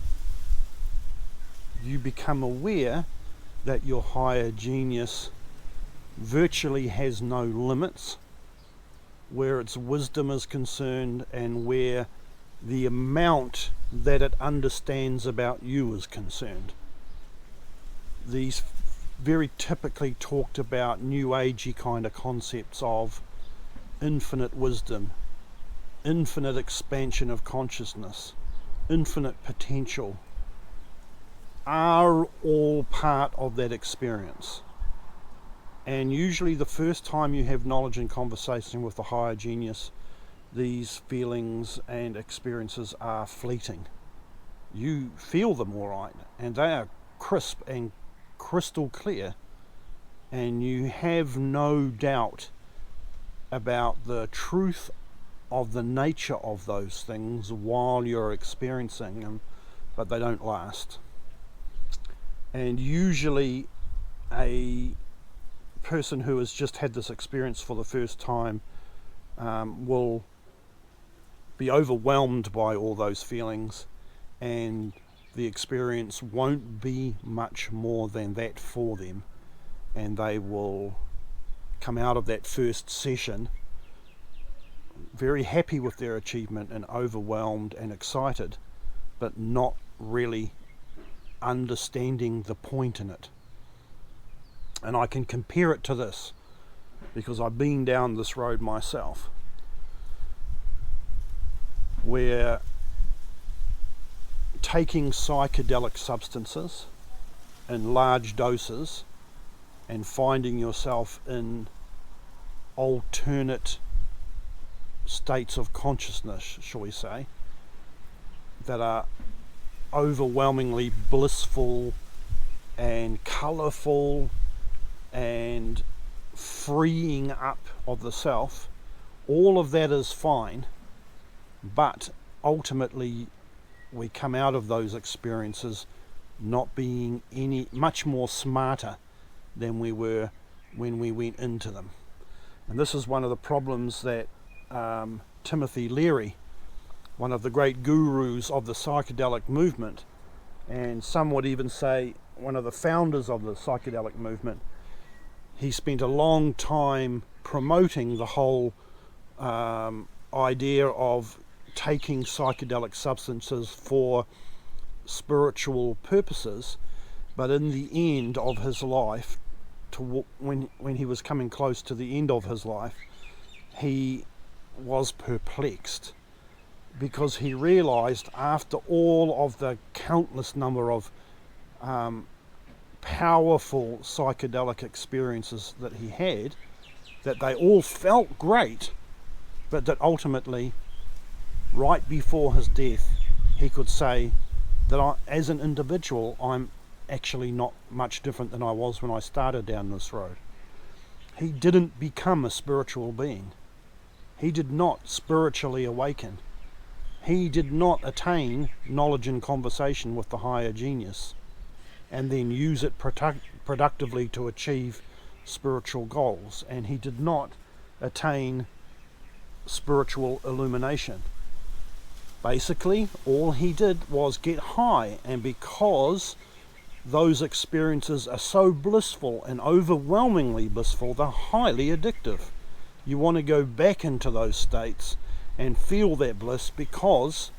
You become aware that your higher genius virtually has no limits where its wisdom is concerned and where the amount that it understands about you is concerned. These very typically talked about new agey kind of concepts of infinite wisdom, infinite expansion of consciousness, infinite potential, are all part of that experience. And usually the first time you have knowledge and conversation with the higher genius, these feelings and experiences are fleeting. You feel them all right, and they are crisp and crystal clear, and you have no doubt about the truth of the nature of those things while you're experiencing them, but they don't last. And usually a person who has just had this experience for the first time will be overwhelmed by all those feelings, and the experience won't be much more than that for them, and they will come out of that first session very happy with their achievement and overwhelmed and excited, but not really understanding the point in it. And I can compare it to this because I've been down this road myself, where taking psychedelic substances in large doses and finding yourself in alternate states of consciousness, shall we say, that are overwhelmingly blissful and colourful and freeing up of the self, all of that is fine, but ultimately we come out of those experiences not being any much more smarter than we were when we went into them. And this is one of the problems that Timothy Leary, one of the great gurus of the psychedelic movement, and some would even say one of the founders of the psychedelic movement, he spent a long time promoting the whole idea of taking psychedelic substances for spiritual purposes, but in the end of his life, when he was coming close to the end of his life, he was perplexed, because he realized after all of the countless number of powerful psychedelic experiences that he had, that they all felt great, but that ultimately right before his death, he could say that as an individual, I'm actually not much different than I was when I started down this road. He didn't become a spiritual being. He did not spiritually awaken. He did not attain knowledge and conversation with the higher genius and then use it productively to achieve spiritual goals. And he did not attain spiritual illumination. Basically, all he did was get high, and because those experiences are so blissful and overwhelmingly blissful, they're highly addictive. You want to go back into those states and feel that bliss, because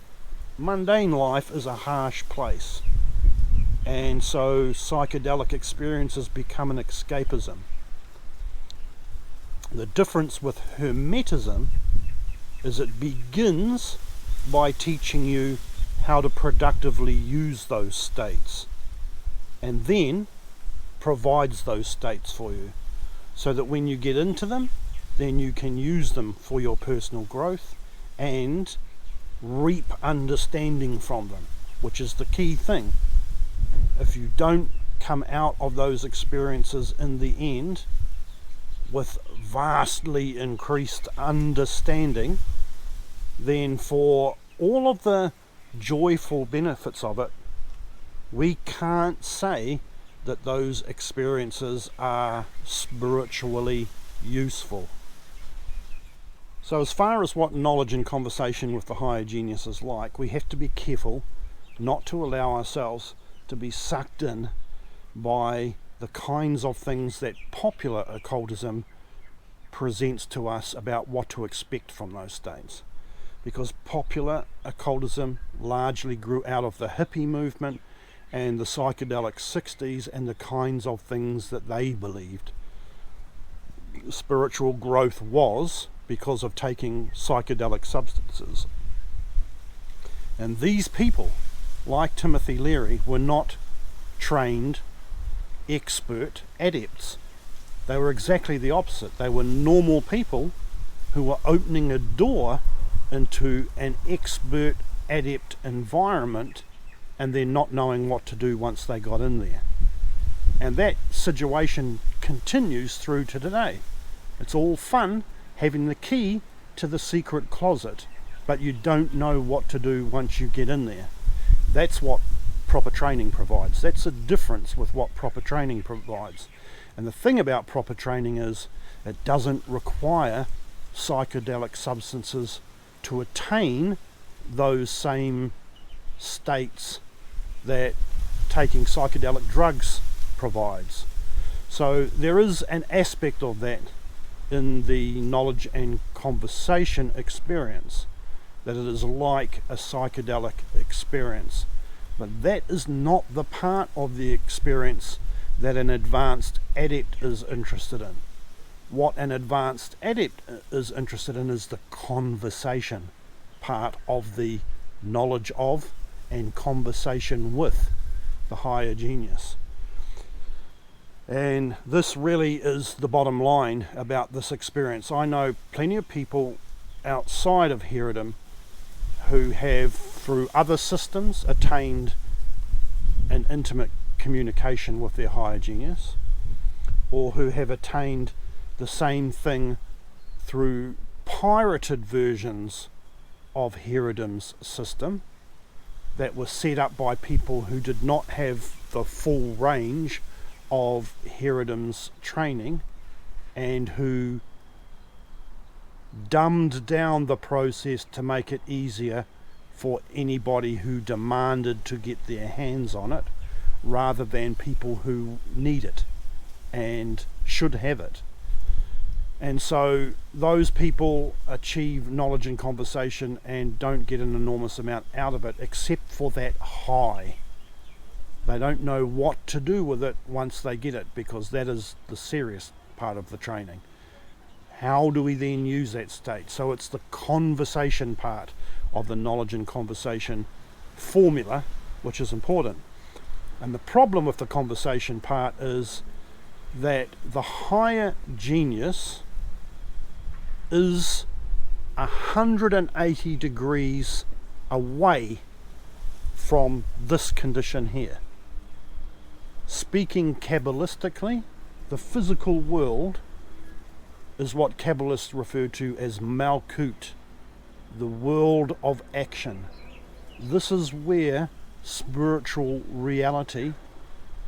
mundane life is a harsh place, and so psychedelic experiences become an escapism. The difference with Hermetism is it begins by teaching you how to productively use those states, and then provides those states for you, so that when you get into them, then you can use them for your personal growth and reap understanding from them, which is the key thing. If you don't come out of those experiences in the end with vastly increased understanding, then for all of the joyful benefits of it, we can't say that those experiences are spiritually useful. So as far as what knowledge and conversation with the higher genius is like, we have to be careful not to allow ourselves to be sucked in by the kinds of things that popular occultism presents to us about what to expect from those states. Because popular occultism largely grew out of the hippie movement and the psychedelic 60s and the kinds of things that they believed spiritual growth was because of taking psychedelic substances. And these people, like Timothy Leary, were not trained, expert adepts. They were exactly the opposite. They were normal people who were opening a door into an expert adept environment and then not knowing what to do once they got in there. And that situation continues through to today. It's all fun having the key to the secret closet, but you don't know what to do once you get in there. That's what proper training provides. That's the difference with what proper training provides. And the thing about proper training is it doesn't require psychedelic substances to attain those same states that taking psychedelic drugs provides. So there is an aspect of that in the knowledge and conversation experience, that it is like a psychedelic experience. But that is not the part of the experience that an advanced adept is interested in. What an advanced adept is interested in is the conversation part of the knowledge of and conversation with the higher genius. And this really is the bottom line about this experience. I know plenty of people outside of Herodom who have, through other systems, attained an intimate communication with their higher genius, or who have attained the same thing through pirated versions of Herodom's system that were set up by people who did not have the full range of Herodom's training, and who dumbed down the process to make it easier for anybody who demanded to get their hands on it, rather than people who need it and should have it. And so those people achieve knowledge and conversation and don't get an enormous amount out of it, except for that high. They don't know what to do with it once they get it, because that is the serious part of the training. How do we then use that state? So it's the conversation part of the knowledge and conversation formula which is important. And the problem with the conversation part is that the higher genius is 180 degrees away from this condition here. Speaking Kabbalistically, the physical world is what Kabbalists refer to as Malkut, the world of action. This is where spiritual reality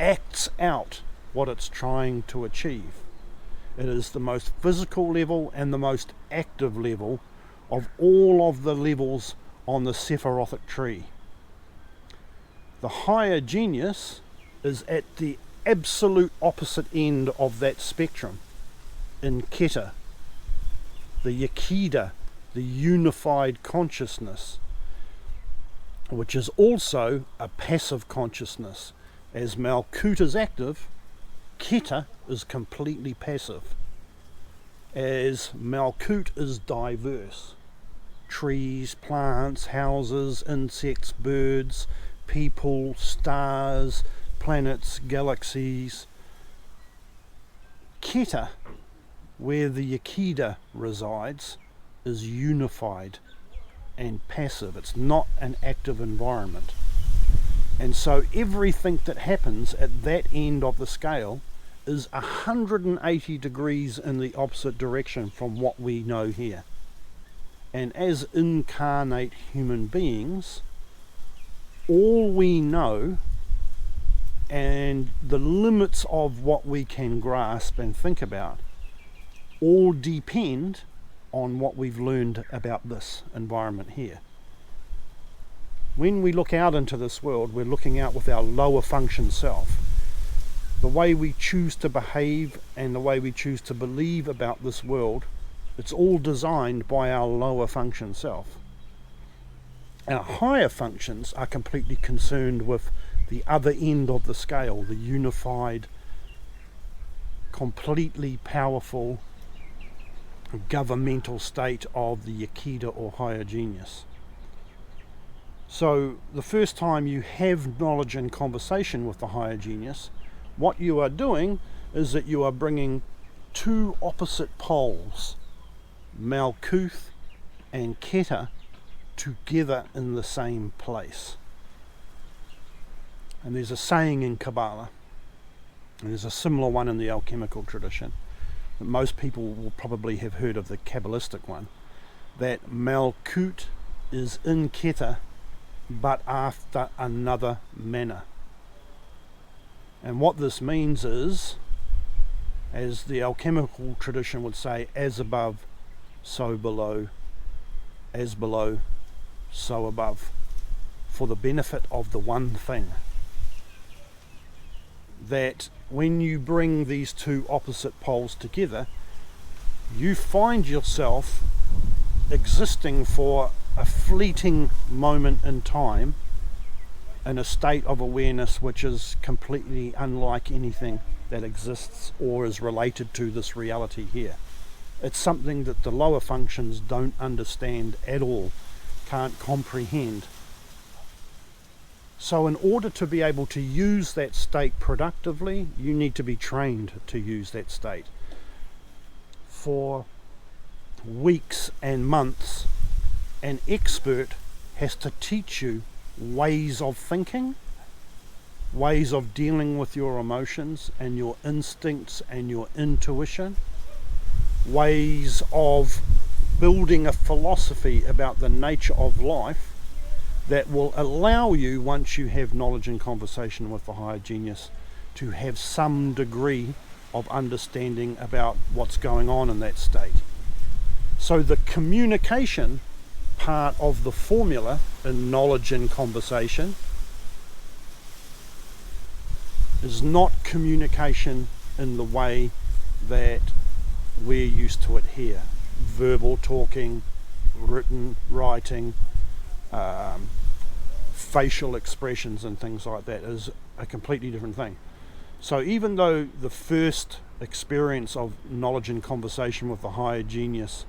acts out what it's trying to achieve. It is the most physical level and the most active level of all of the levels on the Sephirothic tree. The higher genius is at the absolute opposite end of that spectrum, in Keta, the Yekida, the unified consciousness, which is also a passive consciousness. As Malkut is active, Keta is completely passive. As Malkut is diverse, trees, plants, houses, insects, birds, people, stars, planets, galaxies. Keta, where the Yekida resides, is unified and passive. It's not an active environment. And so everything that happens at that end of the scale is 180 degrees in the opposite direction from what we know here. And as incarnate human beings, all we know and the limits of what we can grasp and think about all depend on what we've learned about this environment here. When we look out into this world, we're looking out with our lower function self. The way we choose to behave and the way we choose to believe about this world, it's all designed by our lower function self. Our higher functions are completely concerned with the other end of the scale, the unified, completely powerful governmental state of the Yekida or higher genius. So the first time you have knowledge and conversation with the higher genius, what you are doing is that you are bringing two opposite poles, Malkuth and Keta, together in the same place. And there's a saying in Kabbalah, and there's a similar one in the alchemical tradition, that most people will probably have heard of, the Kabbalistic one, that Malkut is in Keta, but after another manner. And what this means is, as the alchemical tradition would say, as above, so below, as below, so above, for the benefit of the one thing. That when you bring these two opposite poles together, you find yourself existing for a fleeting moment in time in a state of awareness which is completely unlike anything that exists or is related to this reality here. It's something that the lower functions don't understand at all, can't comprehend. So in order to be able to use that state productively, you need to be trained to use that state. For weeks and months, an expert has to teach you ways of thinking, ways of dealing with your emotions and your instincts and your intuition, ways of building a philosophy about the nature of life that will allow you, once you have knowledge and conversation with the higher genius, to have some degree of understanding about what's going on in that state. So the communication part of the formula in knowledge and conversation is not communication in the way that we're used to it here. Verbal talking, written, writing, facial expressions and things like that is a completely different thing. So even though the first experience of knowledge and conversation with the higher genius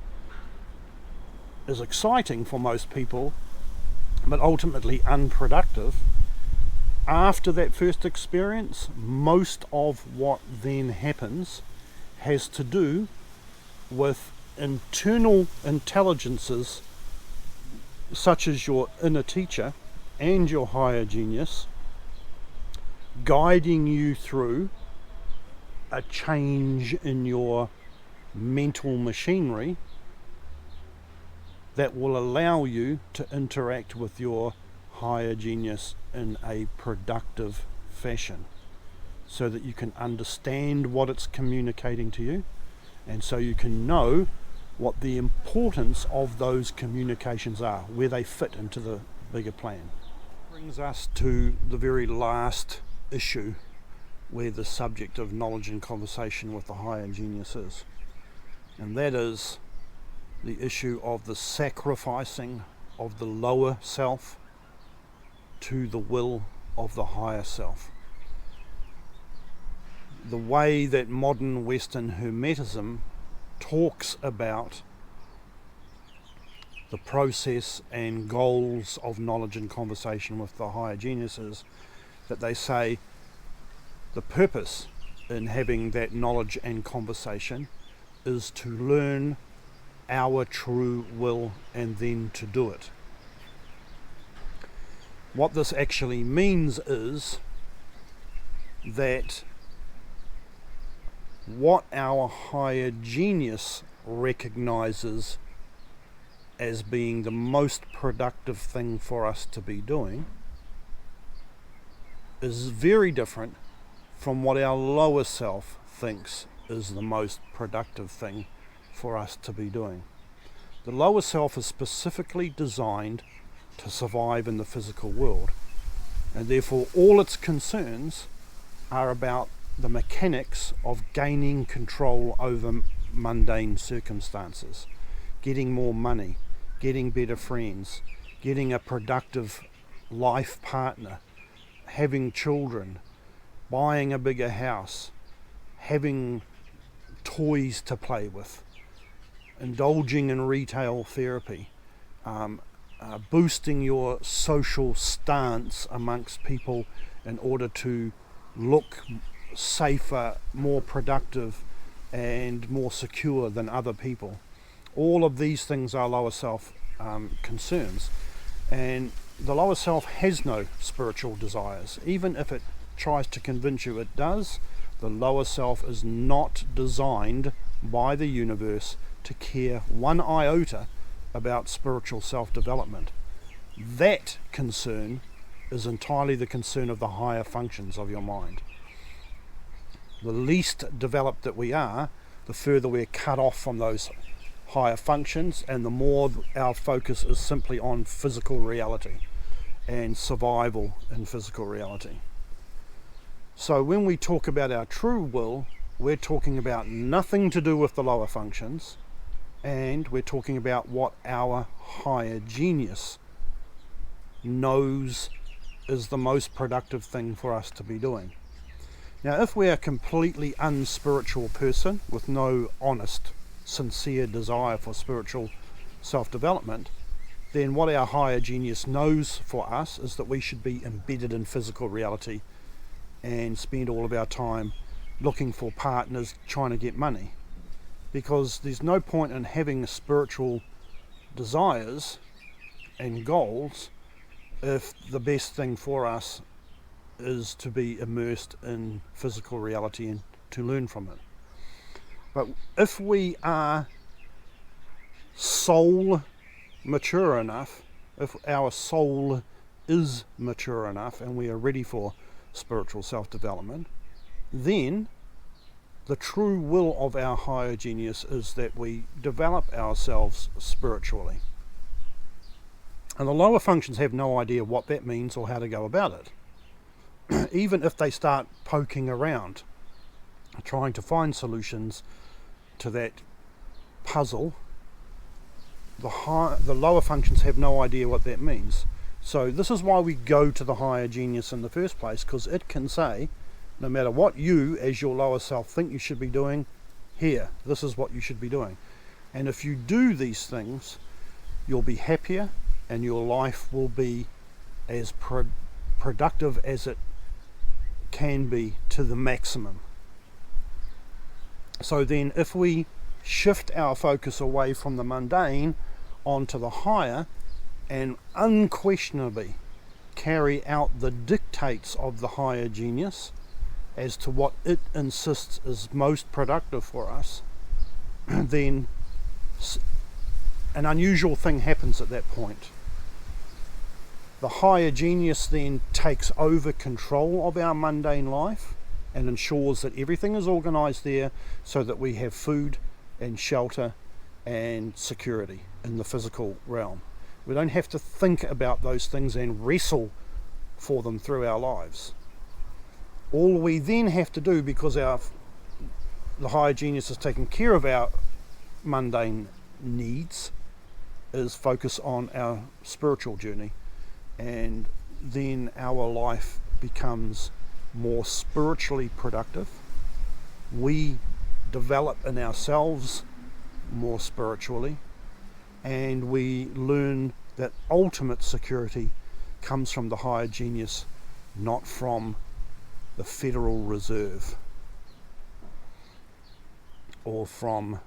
is exciting for most people, but ultimately unproductive, after that first experience, most of what then happens has to do with internal intelligences such as your inner teacher and your higher genius guiding you through a change in your mental machinery that will allow you to interact with your higher genius in a productive fashion, so that you can understand what it's communicating to you, and so you can know what the importance of those communications are, where they fit into the bigger plan. Brings us to the very last issue where the subject of knowledge and conversation with the higher genius is, and that is the issue of the sacrificing of the lower self to the will of the higher self. The way that modern Western Hermetism talks about the process and goals of knowledge and conversation with the higher geniuses, that they say the purpose in having that knowledge and conversation is to learn our true will and then to do it. What this actually means is that what our higher genius recognizes as being the most productive thing for us to be doing is very different from what our lower self thinks is the most productive thing for us to be doing. The lower self is specifically designed to survive in the physical world, and therefore all its concerns are about the mechanics of gaining control over mundane circumstances, getting more money, getting better friends, getting a productive life partner, having children, buying a bigger house, having toys to play with, indulging in retail therapy, boosting your social stance amongst people in order to look safer, more productive and more secure than other people. All of these things are lower self concerns, and the lower self has no spiritual desires. Even if it tries to convince you it does, the lower self is not designed by the universe to care one iota about spiritual self-development. That concern is entirely the concern of the higher functions of your mind. The least developed that we are, the further we're cut off from those higher functions, and the more our focus is simply on physical reality and survival in physical reality. So when we talk about our true will, we're talking about nothing to do with the lower functions, and we're talking about what our higher genius knows is the most productive thing for us to be doing. Now, if we're a completely unspiritual person with no honest, sincere desire for spiritual self-development, then what our higher genius knows for us is that we should be embedded in physical reality and spend all of our time looking for partners, trying to get money. Because there's no point in having spiritual desires and goals if the best thing for us is to be immersed in physical reality and to learn from it. But if we are soul mature enough, if our soul is mature enough and we are ready for spiritual self-development, then the true will of our higher genius is that we develop ourselves spiritually. And the lower functions have no idea what that means or how to go about it. Even if they start poking around, trying to find solutions to that puzzle, the lower functions have no idea what that means. So this is why we go to the higher genius in the first place, because it can say, no matter what you as your lower self think you should be doing, here, this is what you should be doing. And if you do these things, you'll be happier and your life will be as productive as it can be to the maximum. So then if we shift our focus away from the mundane onto the higher, and unquestionably carry out the dictates of the higher genius as to what it insists is most productive for us, then an unusual thing happens at that point. The higher genius then takes over control of our mundane life and ensures that everything is organized there so that we have food and shelter and security in the physical realm. We don't have to think about those things and wrestle for them through our lives. All we then have to do, because the higher genius is taking care of our mundane needs, is focus on our spiritual journey, and then our life becomes more spiritually productive. We develop in ourselves more spiritually, and we learn that ultimate security comes from the higher genius, not from the Federal Reserve or from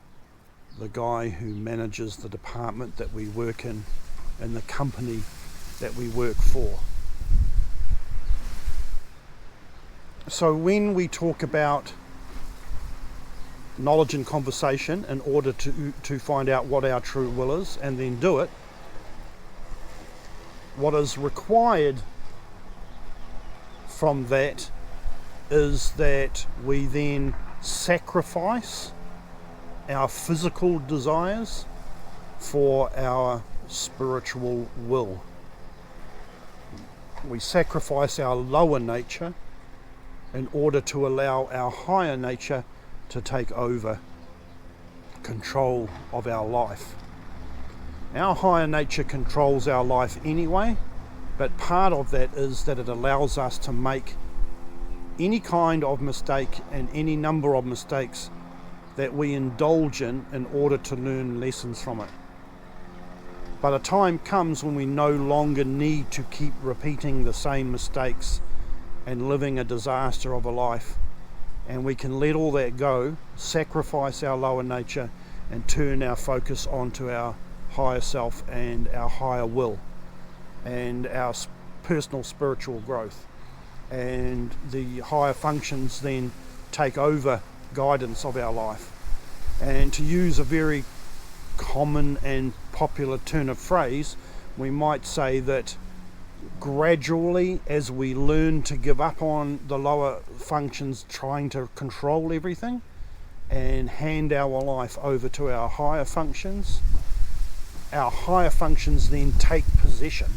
the guy who manages the department that we work in and the company that we work for. So when we talk about knowledge and conversation in order to find out what our true will is and then do it, what is required from that is that we then sacrifice our physical desires for our spiritual will. We sacrifice our lower nature in order to allow our higher nature to take over control of our life. Our higher nature controls our life anyway, but part of that is that it allows us to make any kind of mistake and any number of mistakes that we indulge in order to learn lessons from it. But a time comes when we no longer need to keep repeating the same mistakes and living a disaster of a life, and we can let all that go, sacrifice our lower nature, and turn our focus onto our higher self and our higher will and our personal spiritual growth. And the higher functions then take over guidance of our life. And to use a very common and popular turn of phrase, we might say that gradually, as we learn to give up on the lower functions trying to control everything and hand our life over to our higher functions then take possession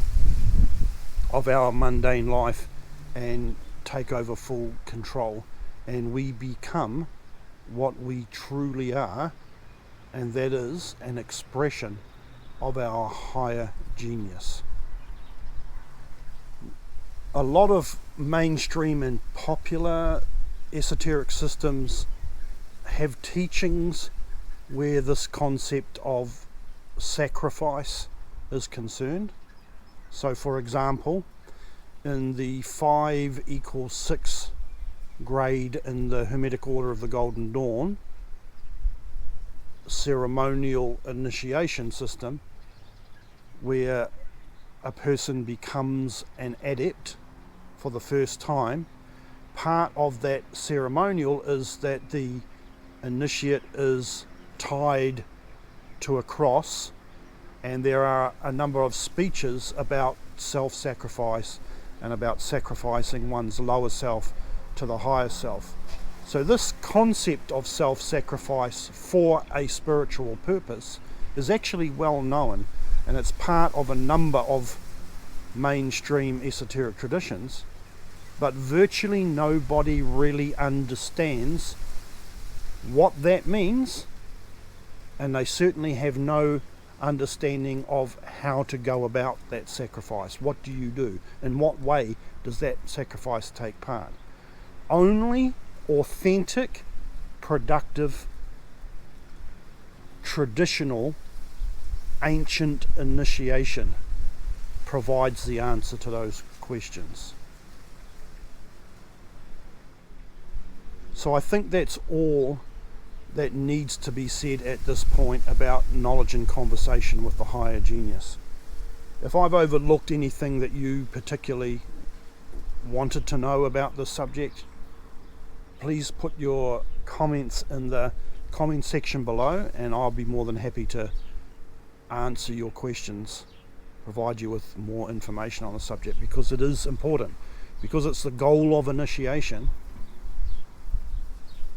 of our mundane life and take over full control, and we become what we truly are, and that is an expression of our higher genius. A lot of mainstream and popular esoteric systems have teachings where this concept of sacrifice is concerned. So for example, in the 5=6 grade in the Hermetic Order of the Golden Dawn ceremonial initiation system, where a person becomes an adept for the first time, part of that ceremonial is that the initiate is tied to a cross, and there are a number of speeches about self-sacrifice and about sacrificing one's lower self to the higher self. So this concept of self-sacrifice for a spiritual purpose is actually well known, and it's part of a number of mainstream esoteric traditions, but virtually nobody really understands what that means, and they certainly have no understanding of how to go about that sacrifice. What do you do? In what way does that sacrifice take part? Only authentic, productive, traditional, ancient initiation provides the answer to those questions. So I think that's all that needs to be said at this point about knowledge and conversation with the higher genius. If I've overlooked anything that you particularly wanted to know about this subject, please put your comments in the comment section below, and I'll be more than happy to answer your questions, provide you with more information on the subject, because it is important, because it's the goal of initiation.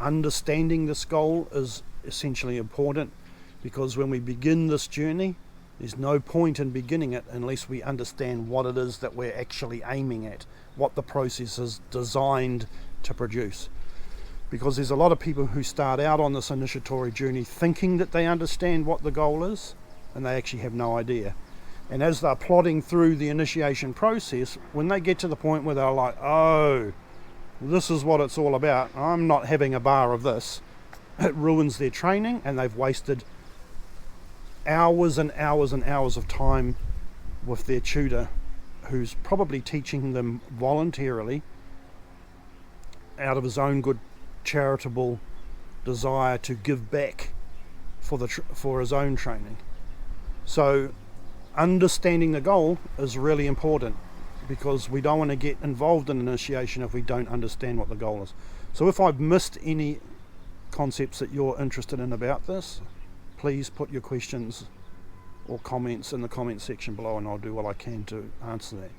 Understanding this goal is essentially important, because when we begin this journey, there's no point in beginning it unless we understand what it is that we're actually aiming at, what the process is designed to produce. Because there's a lot of people who start out on this initiatory journey thinking that they understand what the goal is, and they actually have no idea. And as they're plodding through the initiation process, when they get to the point where they're like, oh, this is what it's all about, I'm not having a bar of this, it ruins their training, and they've wasted hours and hours and hours of time with their tutor, who's probably teaching them voluntarily out of his own good charitable desire to give back for his own training. So understanding the goal is really important, because we don't want to get involved in initiation if we don't understand what the goal is. So if I've missed any concepts that you're interested in about this, please put your questions or comments in the comment section below, and I'll do what I can to answer that.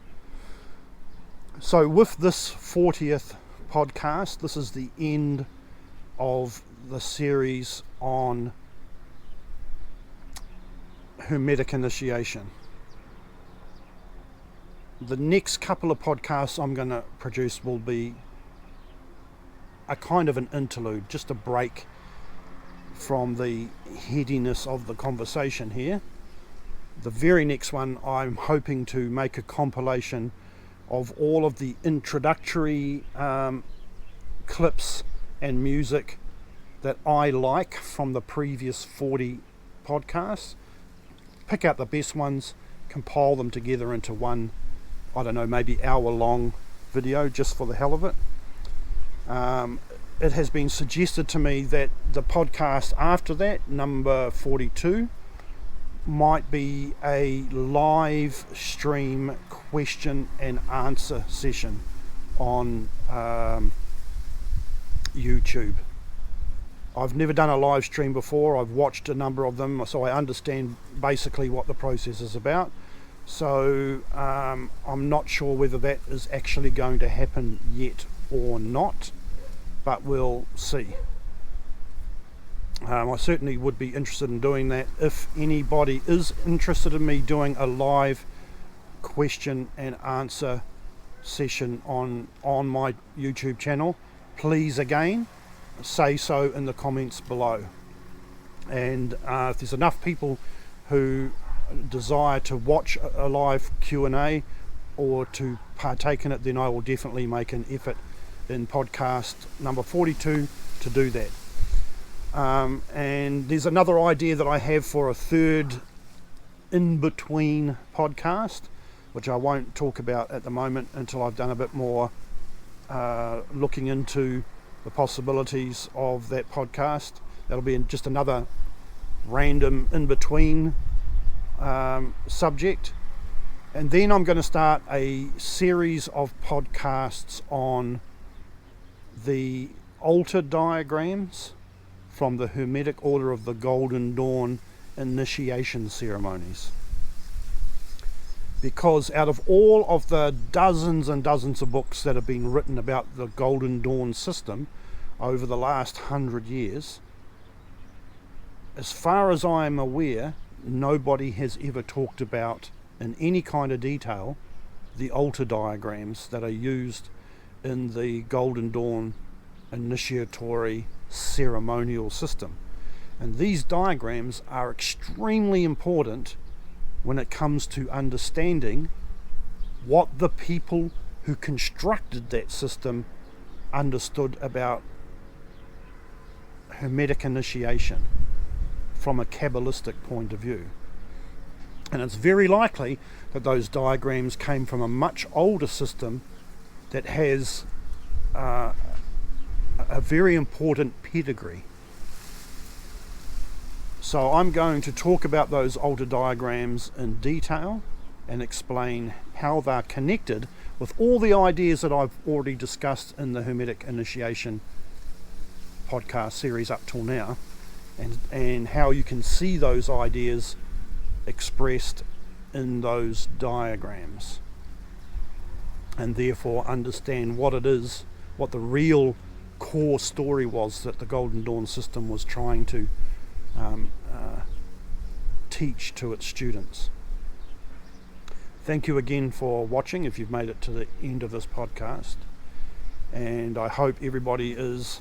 So with this 40th podcast, this is the end of the series on Hermetic initiation. The next couple of podcasts I'm going to produce will be a kind of an interlude, just a break from the headiness of the conversation here. The very next one, I'm hoping to make a compilation of all of the introductory clips and music that I like from the previous 40 podcasts, pick out the best ones, compile them together into one, I don't know, maybe hour-long video just for the hell of it. It has been suggested to me that the podcast after that, number 42, might be a live stream question and answer session on YouTube. I've never done a live stream before. I've watched a number of them, so I understand basically what the process is about. So I'm not sure whether that is actually going to happen yet or not, but we'll see. I certainly would be interested in doing that. If anybody is interested in me doing a live question and answer session on my YouTube channel, please again say so in the comments below. And if there's enough people who desire to watch a live Q&A or to partake in it, then I will definitely make an effort in podcast number 42 to do that. And there's another idea that I have for a third in-between podcast, which I won't talk about at the moment until I've done a bit more looking into the possibilities of that podcast. That'll be just another random in-between subject. And then I'm going to start a series of podcasts on the altar diagrams from the Hermetic Order of the Golden Dawn initiation ceremonies. Because out of all of the dozens and dozens of books that have been written about the Golden Dawn system over the last 100 years, as far as I am aware, nobody has ever talked about in any kind of detail the altar diagrams that are used in the Golden Dawn initiatory ceremonial system. And these diagrams are extremely important when it comes to understanding what the people who constructed that system understood about Hermetic initiation from a Kabbalistic point of view. And it's very likely that those diagrams came from a much older system that has a very important pedigree. So I'm going to talk about those altar diagrams in detail and explain how they're connected with all the ideas that I've already discussed in the Hermetic Initiation podcast series up till now, and how you can see those ideas expressed in those diagrams, and therefore understand what it is, what the real core story was that the Golden Dawn system was trying to teach to its students. Thank you again for watching if you've made it to the end of this podcast, and I hope everybody is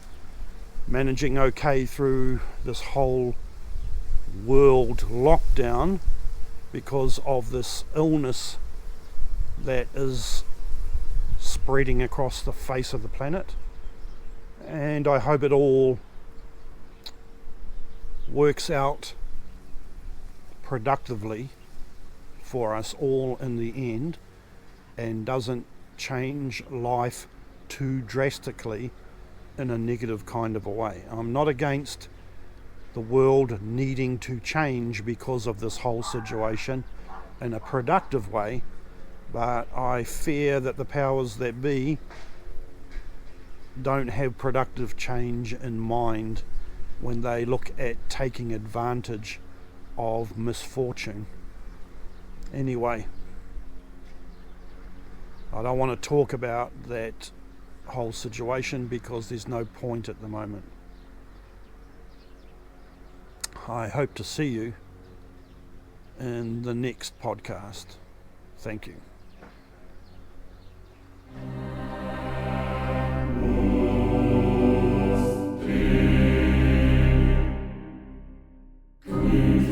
managing okay through this whole world lockdown because of this illness that is spreading across the face of the planet. And I hope it all works out productively for us all in the end and doesn't change life too drastically in a negative kind of a way. I'm not against the world needing to change because of this whole situation in a productive way, but I fear that the powers that be don't have productive change in mind when they look at taking advantage of misfortune. Anyway, I don't want to talk about that whole situation because there's no point at the moment. I hope to see you in the next podcast. Thank you. Please